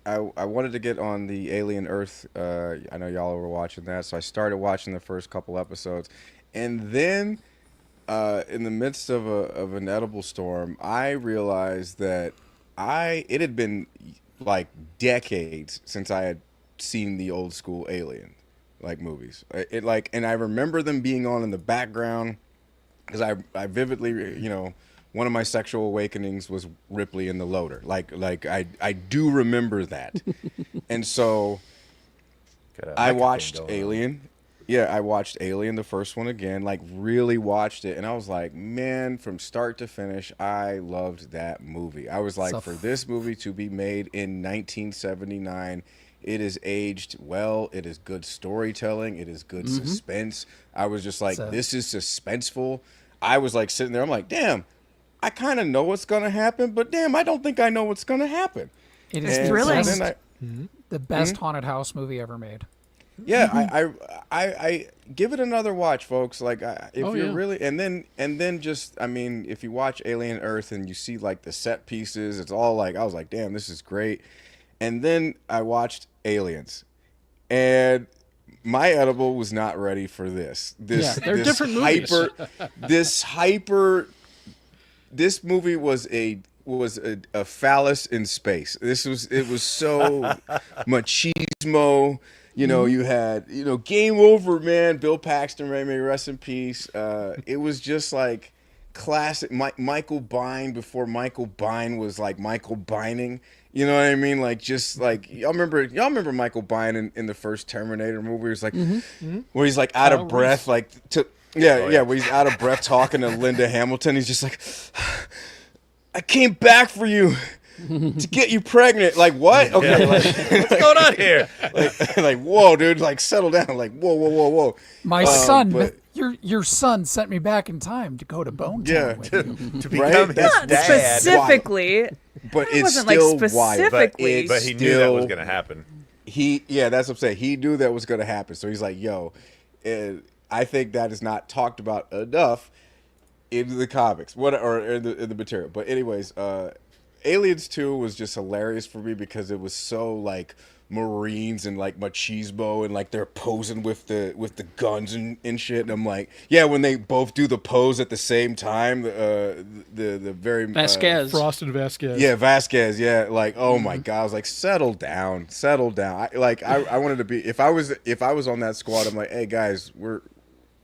I wanted to get on the Alien Earth. I know y'all were watching that, so I started watching the first couple episodes, and then in the midst of an edible storm, I realized that it had been like decades since I had seen the old school Alien movies. And I remember them being on in the background because I vividly, one of my sexual awakenings was Ripley in the loader. I do remember that. And so I watched Alien. Yeah, I watched Alien, the first one again, really watched it. And I was like, man, from start to finish, I loved that movie. I was like, for this movie to be made in 1979, it is aged well. It is good storytelling. It is good suspense. I was just like, this is suspenseful. I was like sitting there. I'm like, damn, I kind of know what's going to happen, but damn, I don't think I know what's going to happen. It is thrilling. The best haunted house movie ever made. Yeah, I give it another watch, folks. Really, and then just, if you watch Alien Earth and you see the set pieces, it's all I was like, damn, this is great. And then I watched Aliens, and my edible was not ready for this. They're different movies. This movie was a phallus in space. It was so machismo. You had game over, man. Bill Paxton, may rest in peace. It was just classic Michael Biehn before Michael Biehn was Michael Biening. You know what I mean? Y'all remember Michael Biehn in the first Terminator movie? Where he's where he's out of breath, where he's out of breath talking to Linda Hamilton. He's just like, I came back for you to get you pregnant. What? Okay, what's going on here? Whoa, dude, settle down. Whoa. My son, your son sent me back in time to go to Bone Town with you. To become his dad. Specifically. But it it's wasn't still specifically. But he knew that was going to happen. That's what I'm saying. He knew that was going to happen. So he's like, yo, I think that is not talked about enough in the comics, or in the material. But anyways, Aliens 2 was just hilarious for me because it was so Marines and machismo and they're posing with the guns and shit. And I'm like, yeah, when they both do the pose at the same time, the very Vasquez, Frost and Vasquez. Yeah, Vasquez. Yeah, oh my god, I was like, settle down. I wanted to be if I was on that squad. I'm like, hey guys,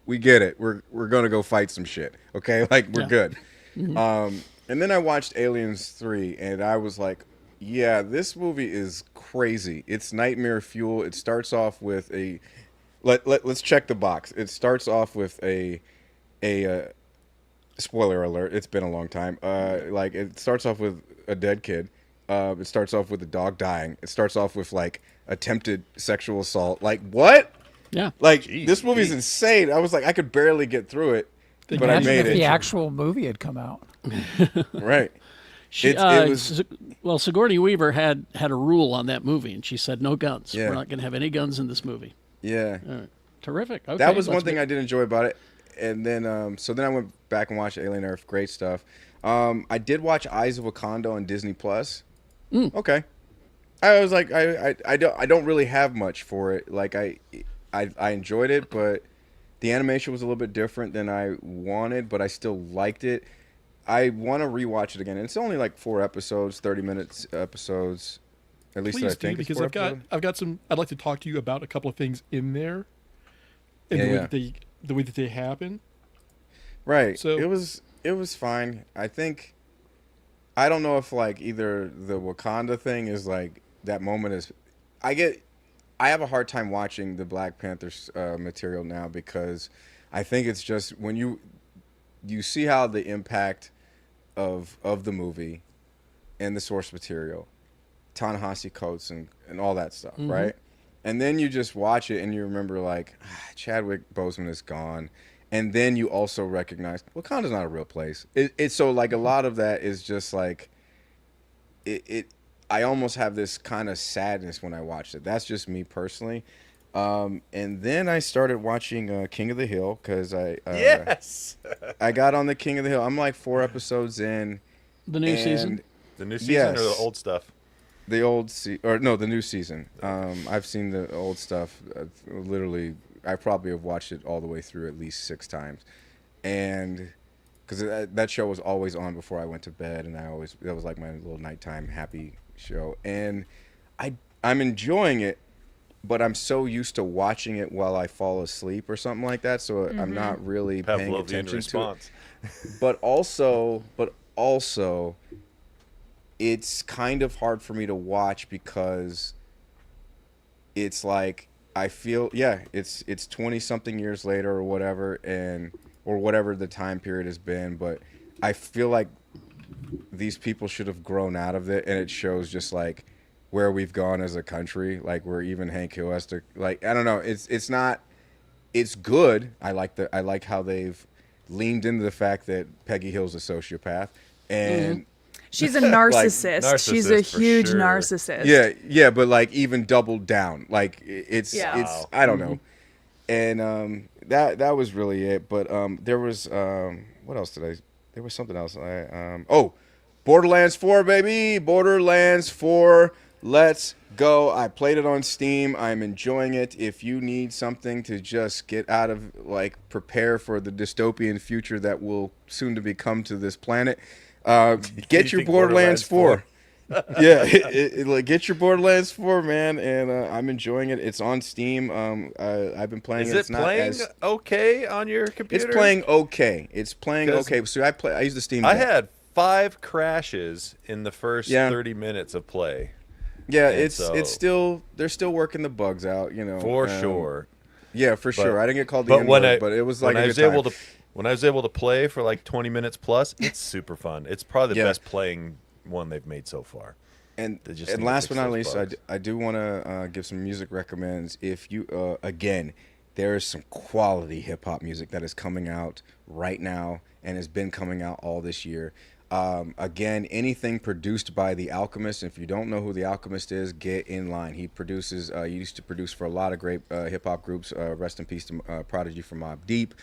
we get it. We're gonna go fight some shit. Okay, we're good. And then I watched Aliens 3, and I was like, yeah, this movie is crazy. It's nightmare fuel. It starts off with let's check the box. It starts off with a spoiler alert. It's been a long time. It starts off with a dead kid. It starts off with a dog dying. It starts off with attempted sexual assault. What? Yeah. This movie's insane. I was like, I could barely get through it. but I made if it. the actual movie had come out. Right. It was well. Sigourney Weaver had a rule on that movie, and she said no guns. Yeah. We're not going to have any guns in this movie. Yeah. All right. Terrific. Okay, That was one thing I did enjoy about it. And then, so then I went back and watched Alien Earth. Great stuff. I did watch Eyes of Wakanda on Disney Plus. Okay. I was like, I don't really have much for it. Like I enjoyed it, but the animation was a little bit different than I wanted, but I still liked it. I want to rewatch it again. And it's only like 4 episodes, 30 minutes episodes. At least Please I think do, it's because 4 I've got some. I'd like to talk to you about a couple of things in there, and the way that they happen. Right. So it was fine. I think I don't know if like either the Wakanda thing is like that moment is I have a hard time watching the Black Panther material now because I think it's just when you see how the impact of the movie and the source material, Ta-Nehisi Coates and all that stuff, right? And then you just watch it and you remember like Chadwick Boseman is gone. And then you also recognize Wakanda's not a real place. It's so like a lot of that is just like I almost have this kind of sadness when I watched it. That's just me personally. And then I started watching King of the Hill because Yes. I got on the King of the Hill. I'm like 4 episodes in. The new season. The new season Yes. or the old stuff? The new season. I've seen the old stuff. Literally, I probably have watched it all the way through at least 6 times, and because that show was always on before I went to bed, and that was like my little nighttime happy show, and I'm enjoying it, but I'm so used to watching it while I fall asleep or something like that, so I'm not really paying Pavlovian attention response. to it. But also, it's kind of hard for me to watch because it's like I feel it's 20 something years later or whatever or whatever the time period has been, but I feel like these people should have grown out of it, and it shows just like where we've gone as a country, like where even Hank Hill has to like I don't know, it's not it's good. I like how they've leaned into the fact that Peggy Hill's a sociopath and She's a narcissist. Narcissist She's a for huge sure. narcissist. Yeah, but like even doubled down. Like it's Yeah. I don't know. And that was really it. But there was what else did I? There was something else. Borderlands 4, baby. Borderlands 4. Let's go. I played it on Steam. I'm enjoying it. If you need something to just get out of like prepare for the dystopian future that will soon to be come to this planet. Get your Borderlands 4. Get your Borderlands 4, man, and I'm enjoying it. It's on Steam. I've been playing it. Is it playing okay on your computer? It's playing okay. So I use the Steam Deck. I had 5 crashes in the first 30 minutes of play. Yeah, And it's still they're still working the bugs out, you know. For sure. Yeah, for sure. I didn't get called the But N-word, but it was like when I was able to play for like 20 minutes plus, it's super fun. It's probably the best playing one they've made so far. And last but not least, I do want to give some music recommends. If you again, there is some quality hip hop music that is coming out right now and has been coming out all this year. Again, anything produced by The Alchemist. If you don't know who The Alchemist is, get in line. He produces. He used to produce for a lot of great hip hop groups. Rest in peace to Prodigy from Mobb Deep.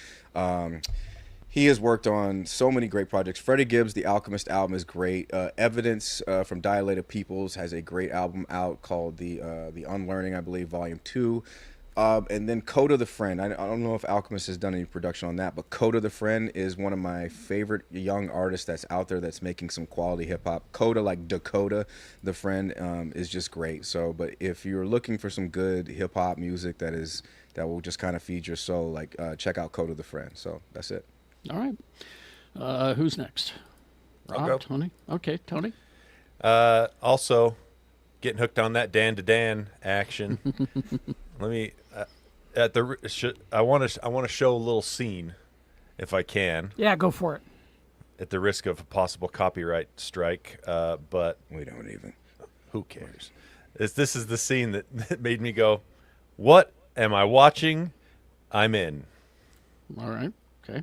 He has worked on so many great projects. Freddie Gibbs' The Alchemist album is great. Evidence from Dilated Peoples has a great album out called The Unlearning, I believe, Volume 2. And then Coda the Friend. I don't know if Alchemist has done any production on that, but Coda the Friend is one of my favorite young artists that's out there that's making some quality hip hop. Coda, like Dakota the Friend, is just great. So, but if you're looking for some good hip hop music that will just kind of feed your soul, like check out Coda the Friend. So that's it. All right. Who's next? I'll go. Tony. Okay, Tony. Also, getting hooked on that Dan to Dan action. Let me I want to show a little scene, if I can. Yeah, go for it. At the risk of a possible copyright strike, but We don't even. who cares? This is the scene that made me go, "What am I watching? I'm in." All right. Okay.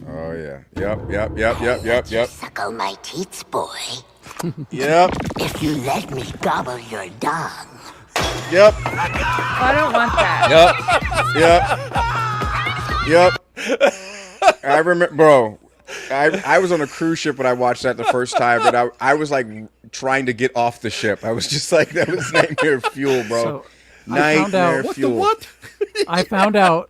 Oh yeah. Yep. Suckle my teats, boy. Yep. If you let me gobble your dung. Yep. I don't want that. Yep. I remember, bro. I was on a cruise ship when I watched that the first time, and I was like trying to get off the ship. I was just like, that was nightmare fuel, bro. So, I found nightmare out fuel. What? I found out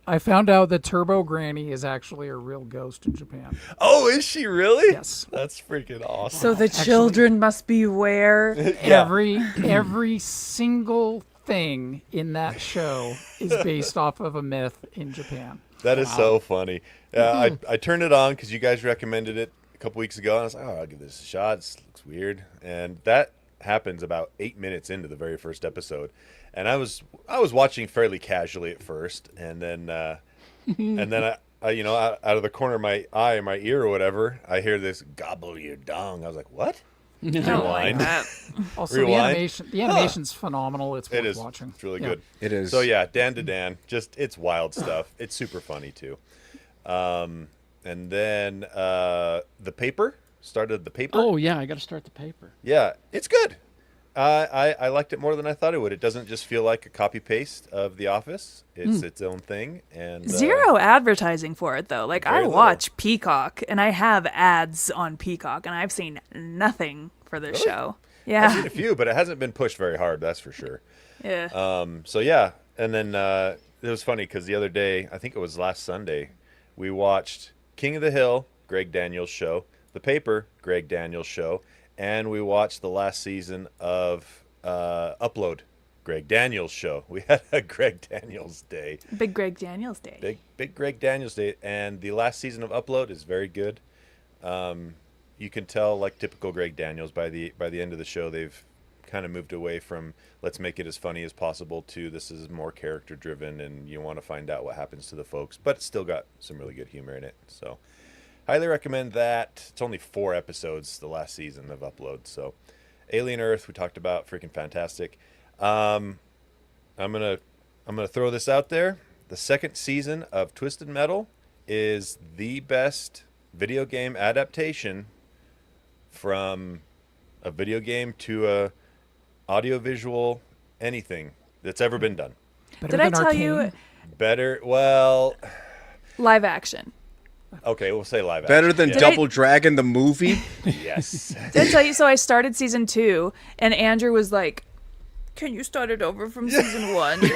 that Turbo Granny is actually a real ghost in Japan. Oh, is she really? Yes. That's freaking awesome. So the children must beware. Every single thing in that show is based off of a myth in Japan. That is so funny. I turned it on because you guys recommended it a couple weeks ago, and I was like, oh, I'll give this a shot. It looks weird. And that happens about 8 minutes into the very first episode. And I was watching fairly casually at first, and then I you know, out of the corner of my eye or my ear or whatever, I hear this gobble your dung. I was like, what? I don't like that. Also, Rewind. the animation's phenomenal. It's worth It is. watching. It's really Yeah. good. It is. So yeah, Dan to Dan, just it's wild stuff. It's super funny too. And then the paper started the paper. Oh yeah, I got to start the paper. Yeah, it's good. I liked it more than I thought it would. It doesn't just feel like a copy paste of The Office. It's its own thing. And Zero advertising for it though. Like I Very watch Peacock and I have ads on Peacock and I've seen nothing for this show. I've Yeah. seen a few, but it hasn't been pushed very hard. That's for sure. Yeah. So yeah, and then it was funny because the other day, I think it was last Sunday, we watched King of the Hill, Greg Daniels' show, The Paper, Greg Daniels' show, and we watched the last season of Upload, Greg Daniels' show. We had a Greg Daniels day, Big Greg Daniels Day. big Greg Daniels day, and the last season of Upload is very good. You can tell, like typical Greg Daniels, by the end of the show, they've kind of moved away from let's make it as funny as possible to this is more character driven, and you want to find out what happens to the folks, but it's still got some really good humor in it. So highly recommend that. It's only 4 episodes the last season of Upload. So Alien Earth we talked about, freaking fantastic. I'm gonna throw this out there. The second season of Twisted Metal is the best video game adaptation from a video game to a audiovisual anything that's ever been done. Better Did I than tell Arcane. you Better, well, live action? okay, we'll say live Better action. than Yeah. Double Dragon the movie. Yes. Did I tell you? So I started season 2 and Andrew was like, can you start it over from season 1? I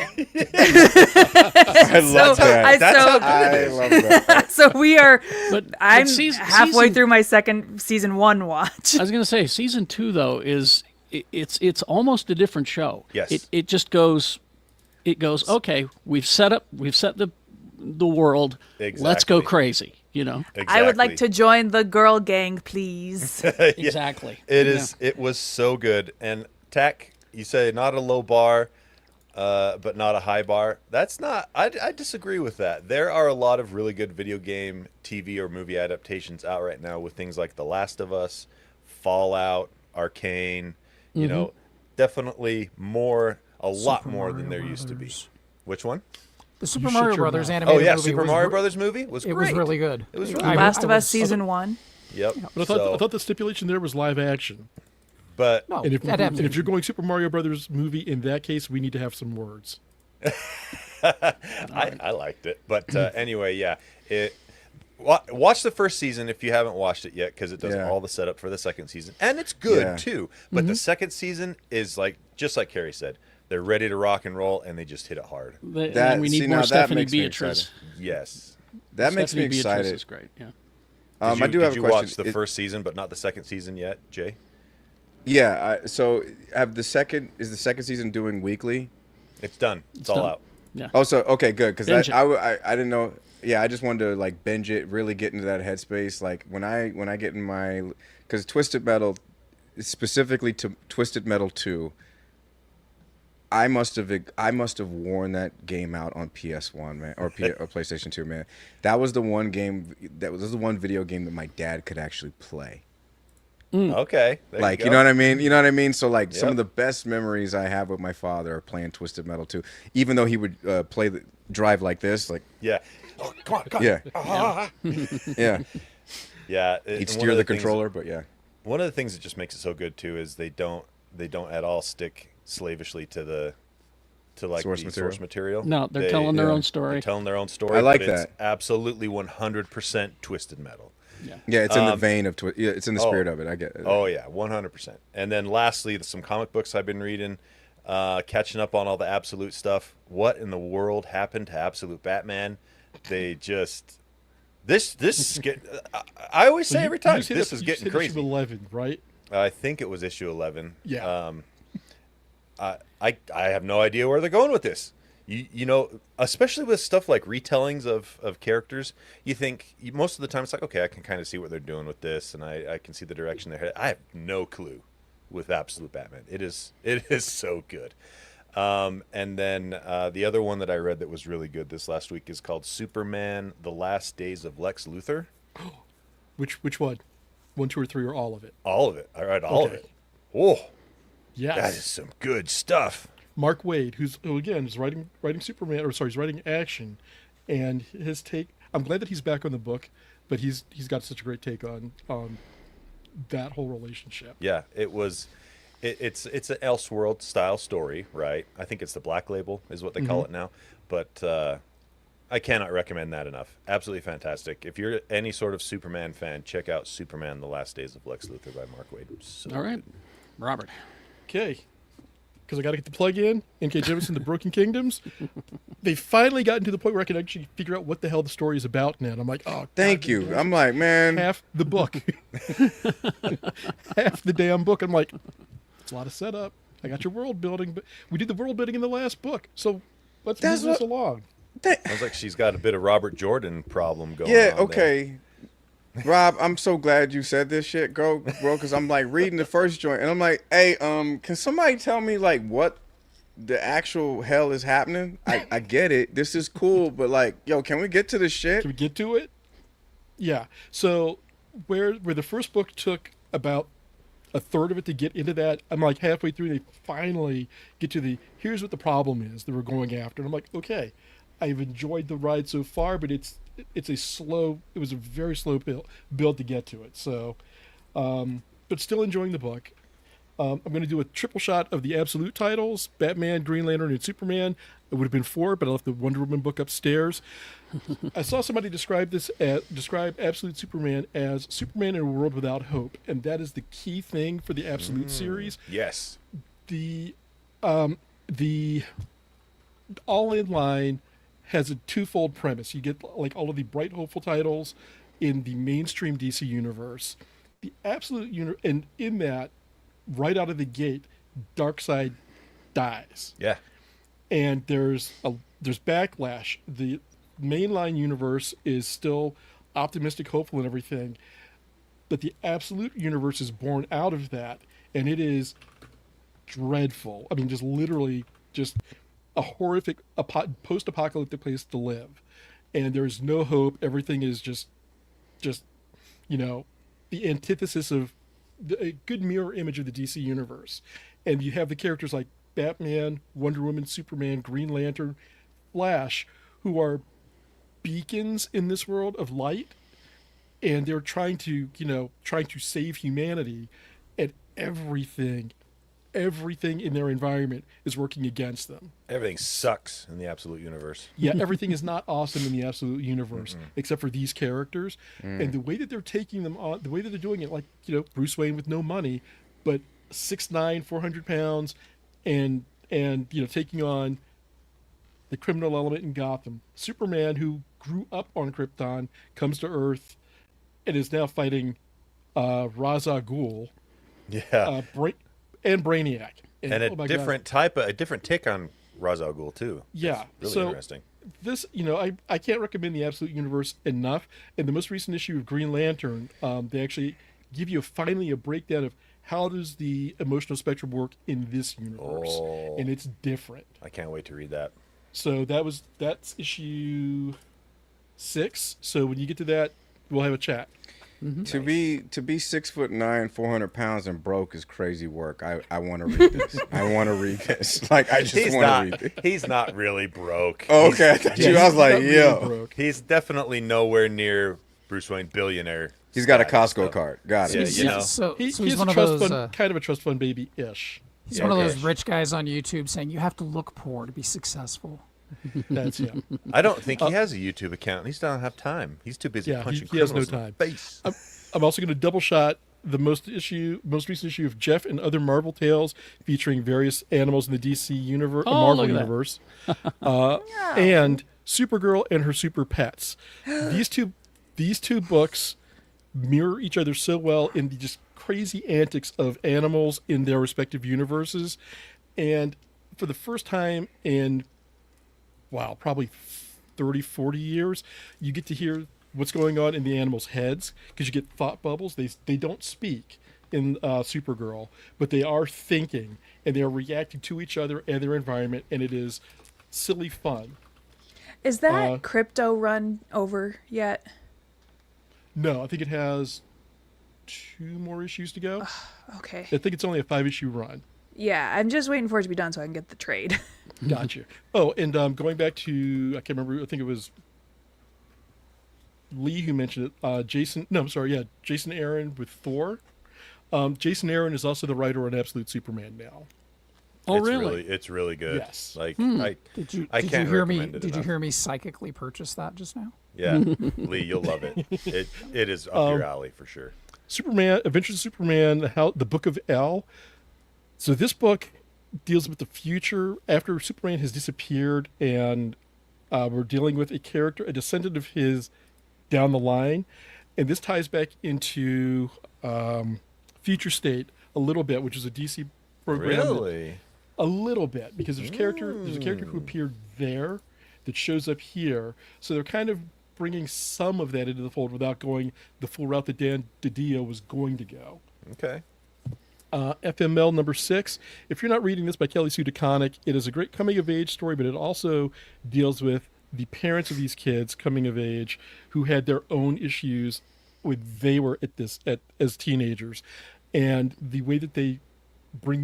love that. I love that. so we are. But I'm season- halfway season- through my second season 1 watch. I was going to say season 2 though is it's almost a different show. Yes. It just goes. It goes. Okay, we've set the world. Let's go Exactly. crazy. You know. Exactly. I would like to join the girl gang, please. Exactly. It was so good. And Tack, you say not a low bar, but not a high bar. That's not. I disagree with that. There are a lot of really good video game, TV, or movie adaptations out right now with things like The Last of Us, Fallout, Arcane. You know, definitely a lot more than there used to be. Which one? The Super shut Mario your Brothers mouth. animated Oh yeah, movie Super was Mario Brothers movie was It great. was really good. It was really I- good. Last of I Us was- season 1. Yep. But I thought the stipulation there was live action. But No, And if adapted. you're going Super Mario Brothers movie, in that case, we need to have some words. I liked it. But anyway, yeah. Watch the first season if you haven't watched it yet, because it does Yeah. all the setup for the second season, and it's good Yeah. too. But the second season is just like Carrie said, they're ready to rock and roll, and they just hit it hard. That- we see, need now more that Stephanie makes me Beatriz. Yes. That makes me Stephanie Beatriz excited. is great. Yeah. I do have a did you question. watch the first season, but not the second season yet, Jay? Yeah. So have the second season doing weekly? It's done. It's all done. out. Yeah. Oh, so okay, good, because Binge it. I didn't know. Yeah, I just wanted to like binge it, really get into that headspace. Like when I get in my, because Twisted Metal, specifically to Twisted Metal 2, I must have worn that game out on PS1, man, or PlayStation 2, man. That was the one game, that was the one video game that my dad could actually play. Okay. There Like, you you go. know what I mean? You know what I mean? So, like, some Yep. of the best memories I have with my father are playing Twisted Metal 2. Even though he would drive like this, like, Yeah. Oh, come on, come on. yeah, yeah. Yeah. He'd and steer the controller, but yeah. One of the things that just makes it so good too is they don't at all stick slavishly to like Source the material? source material. No, they're telling their own story. They're telling their own story. I like but it's that. absolutely 100% Twisted Metal. Yeah, it's in the vein of yeah, it's in the spirit of it. I get it. Oh yeah, 100%. And then lastly, some comic books I've been reading, catching up on all the Absolute stuff. What in the world happened to Absolute Batman? They just this is get. I always say every time this is getting Issue crazy. 11, right? I think it was issue 11. Yeah. I have no idea where they're going with this. You know, especially with stuff like retellings of characters, you think most of the time it's like, okay, I can kind of see what they're doing with this, and I can see the direction they're headed. I have no clue with Absolute Batman. It is so good. And then the other one that I read that was really good this last week is called Superman: The Last Days of Lex Luthor. Which one? 1, 2, or 3, or all of it? All of it. I read all of Okay. it. Oh, Yes. that is some good stuff. Mark Waid, who again is writing Superman, or sorry, he's writing action, and his take. I'm glad that he's back on the book, but he's got such a great take on that whole relationship. Yeah, it's an Elseworld style story, right? I think it's the Black Label is what they call it now, but I cannot recommend that enough. Absolutely fantastic. If you're any sort of Superman fan, check out Superman: The Last Days of Lex Luthor by Mark Waid. So All right, Robert. Okay, because I got to get the plug in. N.K. Jemisin, The Broken Kingdoms. They finally gotten to the point where I can actually figure out what the hell the story is about now. And I'm like, oh, Thank God, you. I'm like, man. half the book, half the damn book. I'm like, it's a lot of setup. I got your world building, but we did the world building in the last book, so let's move this along. sounds like she's got a bit of Robert Jordan problem going Yeah, on. there. okay. Rob, I'm so glad you said this shit, bro, because I'm like reading the first joint and I'm like, hey, can somebody tell me like what the actual hell is happening? I get it. This is cool, but like, yo, can we get to the shit? Can we get to it? Yeah. So where the first book took about a third of it to get into that, I'm like halfway through, they finally get to here's what the problem is that we're going after. And I'm like, okay, I've enjoyed the ride so far, but it was a very slow build to get to it. So, but still enjoying the book. I'm going to do a triple shot of the Absolute titles: Batman, Green Lantern, and Superman. It would have been 4, but I left the Wonder Woman book upstairs. I saw somebody describe Absolute Superman as Superman in a world without hope, and that is the key thing for the Absolute series. Yes. The All In line has a twofold premise. You get like all of the bright, hopeful titles in the mainstream DC universe. The Absolute and in that, right out of the gate, Darkseid dies, Yeah. and there's backlash. The mainline universe is still optimistic, hopeful, and everything, but the Absolute universe is born out of that, and it is dreadful. I mean, just literally, just a horrific post-apocalyptic place to live, and there's no hope. Everything is just the antithesis of a good mirror image of the DC universe. And you have the characters like Batman, Wonder Woman, Superman, Green Lantern, Flash, who are beacons in this world of light, and they're trying to save humanity, and everything in their environment is working against them. Everything sucks in the Absolute universe. Yeah, everything is not awesome in the Absolute universe except for these characters. And the way that they're taking them on, the way that they're doing it, like, Bruce Wayne with no money, but 6'9", 400 pounds, and taking on the criminal element in Gotham. Superman, who grew up on Krypton, comes to Earth and is now fighting Ra's al Ghul. Yeah. And Brainiac. And oh my God. a different take on Ra's al Ghul too. Yeah. It's really So interesting. this, I can't recommend the Absolute Universe enough. In the most recent issue of Green Lantern, they actually give you finally a breakdown of how does the emotional spectrum work in this universe, Oh. and it's different. I can't wait to read that. So that's issue 6. So when you get to that, we'll have a chat. To be 6'9", 400 pounds and broke is crazy work. I want to read this. I want to read this. Like I just want to read it. He's not really broke. Oh, okay, I thought you. I was like, Not really yo, broke. He's definitely nowhere near Bruce Wayne billionaire. he's got a status, Costco though. card. Got it. Yeah, you know. So He's he's one a of trust those. fund, kind of a trust fund baby-ish. He's one of okay. those rich guys on YouTube saying you have to look poor to be successful. That's him. I don't think he has a YouTube account. He just doesn't have time. He's too busy Yeah, punching he has no criminals in time. the face. I'm also going to double shot the most recent issue of Jeff and Other Marvel Tales, featuring various animals in the DC universe, Oh, Marvel look at that. universe, and Supergirl and her super pets. These two books mirror each other so well in the just crazy antics of animals in their respective universes, and for the first time in probably 30, 40 years, you get to hear what's going on in the animals' heads, because you get thought bubbles. They don't speak in Supergirl, but they are thinking, and they are reacting to each other and their environment, and it is silly fun. Is that crypto run over yet? No, I think it has 2 more issues to go. Okay. I think it's only a 5-issue run. Yeah, I'm just waiting for it to be done so I can get the trade. Gotcha. Oh, and going back to, I can't remember, I think it was Lee who mentioned it. Jason Aaron with Thor. Jason Aaron is also the writer on Absolute Superman now. Oh, It's really? It's really good. Yes. Like Did you I did can't you hear me? recommend it Did you enough. hear me psychically purchase that just now? Yeah, Lee, you'll love it. It is up your alley for sure. Superman, Adventures of Superman, the Book of L. So this book deals with the future after Superman has disappeared, and we're dealing with a character, a descendant of his, down the line, and this ties back into Future State a little bit, which is a DC program. Really? A little bit, because there's a character who appeared there that shows up here. So they're kind of bringing some of that into the fold without going the full route that Dan DiDio was going to go. Okay. FML number 6. If you're not reading this by Kelly Sue DeConnick, it is a great coming of age story, but it also deals with the parents of these kids coming of age who had their own issues when they were as teenagers, and the way that they bring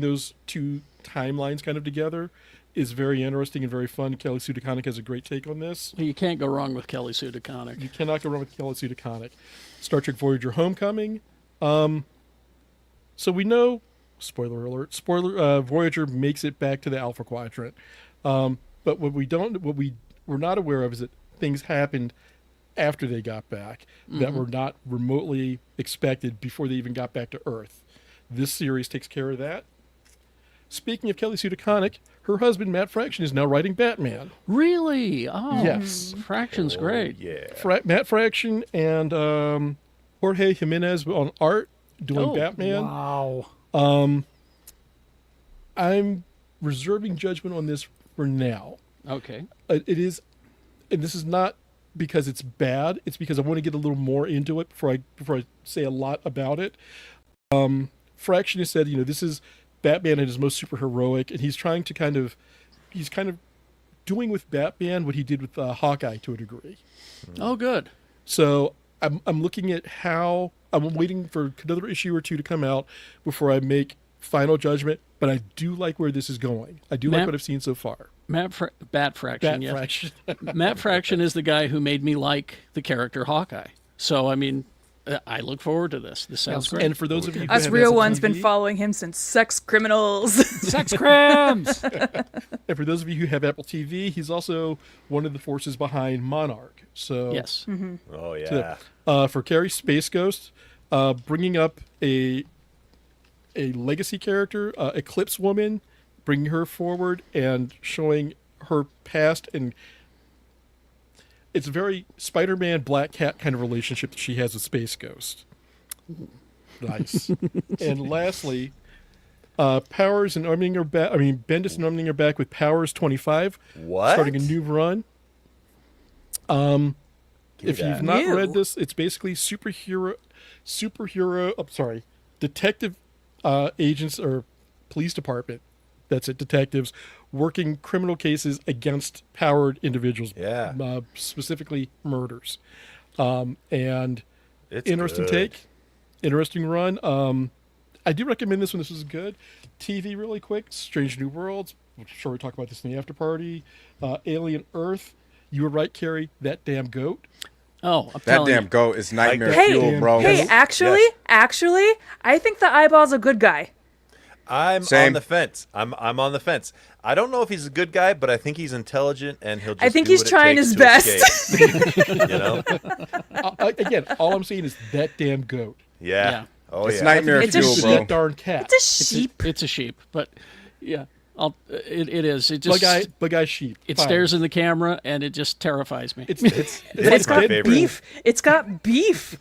those two timelines kind of together is very interesting and very fun. Kelly Sue DeConnick has a great take on this. You can't go wrong with Kelly Sue DeConnick. You cannot go wrong with Kelly Sue DeConnick. Star Trek Voyager Homecoming. So we know, spoiler alert, Voyager makes it back to the Alpha Quadrant. But what we're not aware of is that things happened after they got back that were not remotely expected before they even got back to Earth. This series takes care of that. Speaking of Kelly Sue DeConnick, her husband Matt Fraction is now writing Batman. Really? Oh, Yes. Fraction's great. Yeah. Matt Fraction and Jorge Jimenez on art doing Oh, Batman. Wow. I'm reserving judgment on this for now. Okay. It is, and this is not because it's bad. It's because I want to get a little more into it before I say a lot about it. Fraction has said, this is Batman at his most superheroic, and he's kind of doing with Batman what he did with Hawkeye to a degree. Oh, good. So I'm looking at how I'm waiting for another issue or two to come out before I make final judgment. But I do like where this is going. I do like what I've seen so far. Bat Fraction. Bat Yes. Fraction. Matt Fraction is the guy who made me like the character Hawkeye. So I mean, I look forward to this. This sounds great. And for those of you who Us have real Apple ones been TV, following him since Sex Criminals. Sex crimes. and for those of you who have Apple TV, he's also one of the forces behind Monarch. So Yes. Oh yeah. for Carrie Space Ghost, bringing up a legacy character, Eclipse Woman, bringing her forward and showing her past, and it's a very Spider-Man Black Cat kind of relationship that she has with Space Ghost. Nice. And lastly, Powers and Bendis and Armning are back with Powers 25. What? Starting a new run. If you've not New? read this, it's basically detective agents or police department. That's it, detectives working criminal cases against powered individuals. Yeah. Specifically murders. And It's interesting good. take, interesting run. I do recommend this one. This was good. TV, really quick. Strange New Worlds. I'm sure we talk about this in the after party. Alien Earth. You were right, Carrie. That damn goat. Oh, I'm That telling damn you. goat is nightmare Hey, fuel, bro. hey, Yes. actually, I think the eyeball's a good guy. I'm Same. on the fence. I'm on the fence. I don't know if he's a good guy, but I think he's intelligent and he'll just I think do he's what it trying takes his to best. escape. You know? Again, all I'm saying is that damn goat. Yeah. Yeah. Oh It's yeah. nightmare It's a fuel, It's bro. that darn cat. It's a sheep. It's a sheep, but yeah, it is. It Bug just eye sheep. it Fine. stares in the camera and it just terrifies me. It's It's my got favorite. beef. It's got beef.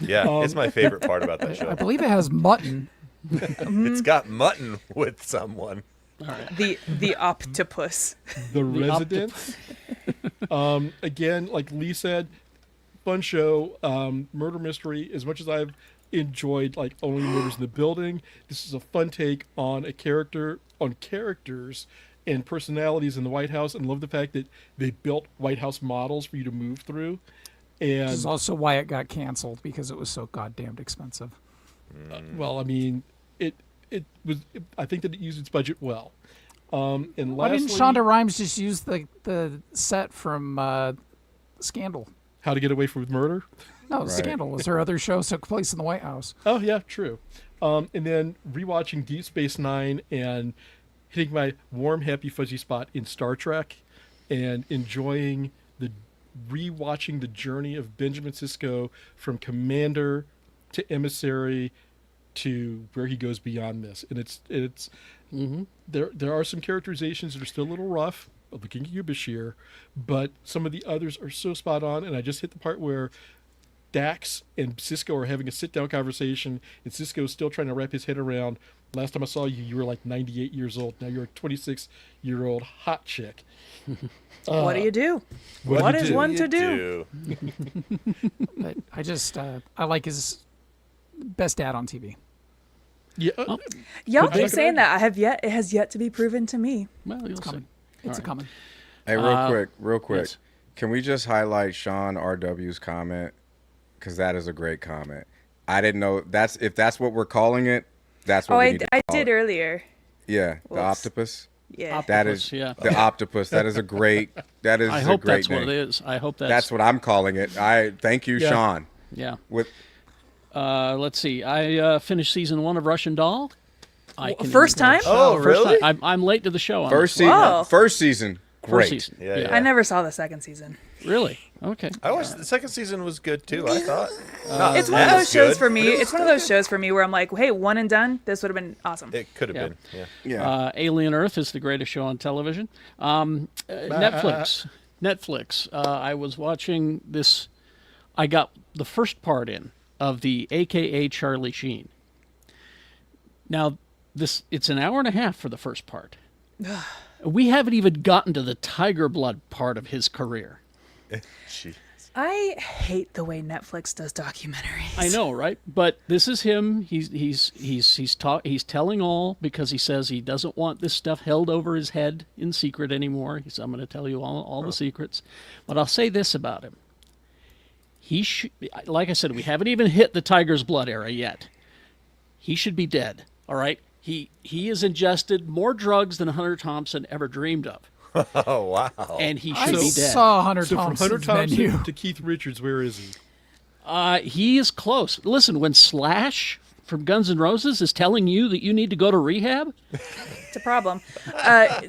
Yeah, it's my favorite part about that I show. believe it has mutton. It's got mutton with someone. The octopus. The Residents. Again, like Lee said, fun show. Murder mystery. As much as I've enjoyed like Only Murders in the Building, this is a fun take on characters and personalities in the White House, and love the fact that they built White House models for you to move through. This is And also why it got canceled, because it was so goddamn expensive. well, I mean, it was. I think that it used its budget well. And Why lastly, didn't Shonda Rhimes just use the set from Scandal? How to Get Away with Murder. No, Scandal was her other show, took place in the White House. Oh yeah, true. And then rewatching Deep Space Nine and hitting my warm, happy, fuzzy spot in Star Trek, and enjoying rewatching the journey of Benjamin Sisko from Commander to Emissary to where he goes beyond this. And it's there are some characterizations that are still a little rough, looking at you, Bashir, but some of the others are so spot on. And I just hit the part where Dax and Cisco are having a sit-down conversation, and Cisco is still trying to wrap his head around, last time I saw you, you were like 98 years old. Now you're a 26-year-old hot chick. What do you do? What What do you is do? one to do? But I just I like his best dad on TV. Yeah, Y'all Could keep make saying it. that. It has yet to be proven to me. Well, you'll see. Coming. It's a coming. Hey, real quick. yes. Can we just highlight Sean R.W.'s comment? Because that is a great comment. I didn't know if that's what we're calling it. That's what Oh, we I need to I call did it. earlier. Yeah, the Whoops. octopus. Yeah. That Octopus, is yeah. the octopus. That is a great. That is I a hope great that's name. what it is. I hope That's what I'm calling it. I thank you, Yeah. Sean. Yeah. With Let's see. I finished season 1 of Russian Doll. First time? Oh, First really? time. I'm late to the show. On first this. season. Whoa. First season. Great. First season. Yeah. I never saw the second season. Really? Okay. I watched the second season was good too. I thought. It's one of those shows for me. but it It's one of those shows for me where I'm like, hey, one and done. This would have been awesome. It could have Yeah. been. Yeah. Yeah. Alien Earth is the greatest show on television. Netflix. I was watching this. I got the first part in of the AKA Charlie Sheen. Now, it's an hour and a half for the first part. We haven't even gotten to the tiger blood part of his career. Jeez. I hate the way Netflix does documentaries. I know, right? But this is him. He's telling all because he says he doesn't want this stuff held over his head in secret anymore. He says, I'm going to tell you all the secrets. But I'll say this about him. Like I said, we haven't even hit the tiger's blood era yet. He should be dead. All right. He has ingested more drugs than Hunter Thompson ever dreamed of, Oh wow. and he I should be dead. saw Hunter so from Thompson's Hunter Thompson menu. to Keith Richards, where is he? He is close. Listen, when Slash from Guns N' Roses is telling you that you need to go to rehab, It's a problem.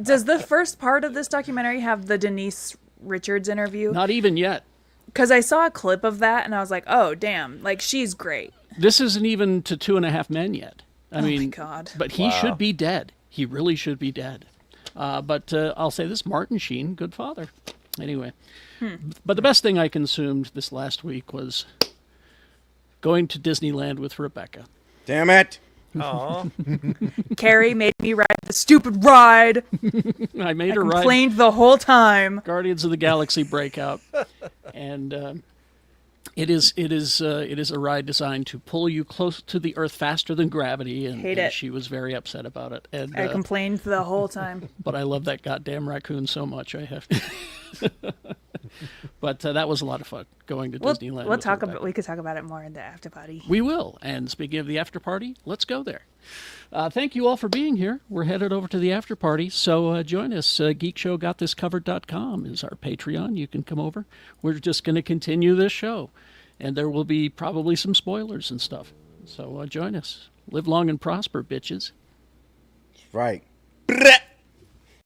Does the first part of this documentary have the Denise Richards interview? not even yet. Because I saw a clip of that and I was like, oh, damn. Like, she's great. This isn't even to 2.5 Men yet. I mean, my God. But he should be dead. He really should be dead. But I'll say this: Martin Sheen, good father. Anyway, but the best thing I consumed this last week was going to Disneyland with Rebecca. Damn it. Aw. Carrie made me ride the stupid ride. I made I her ride complained the whole time. Guardians of the Galaxy Breakout, and it is a ride designed to pull you close to the Earth faster than gravity, and, Hate and it. she was very upset about it. And I complained the whole time. but I love that goddamn raccoon so much. I have. But that was a lot of fun going to Disneyland. We'll with talk Rebecca. about. We could talk about it more in the after party. We will. And speaking of the after party, let's go there. Thank you all for being here. We're headed over to the after party, so join us. GeekShowGotThisCovered.com is our Patreon. You can come over. We're just going to continue this show, and there will be probably some spoilers and stuff. So join us. Live long and prosper, bitches. Right.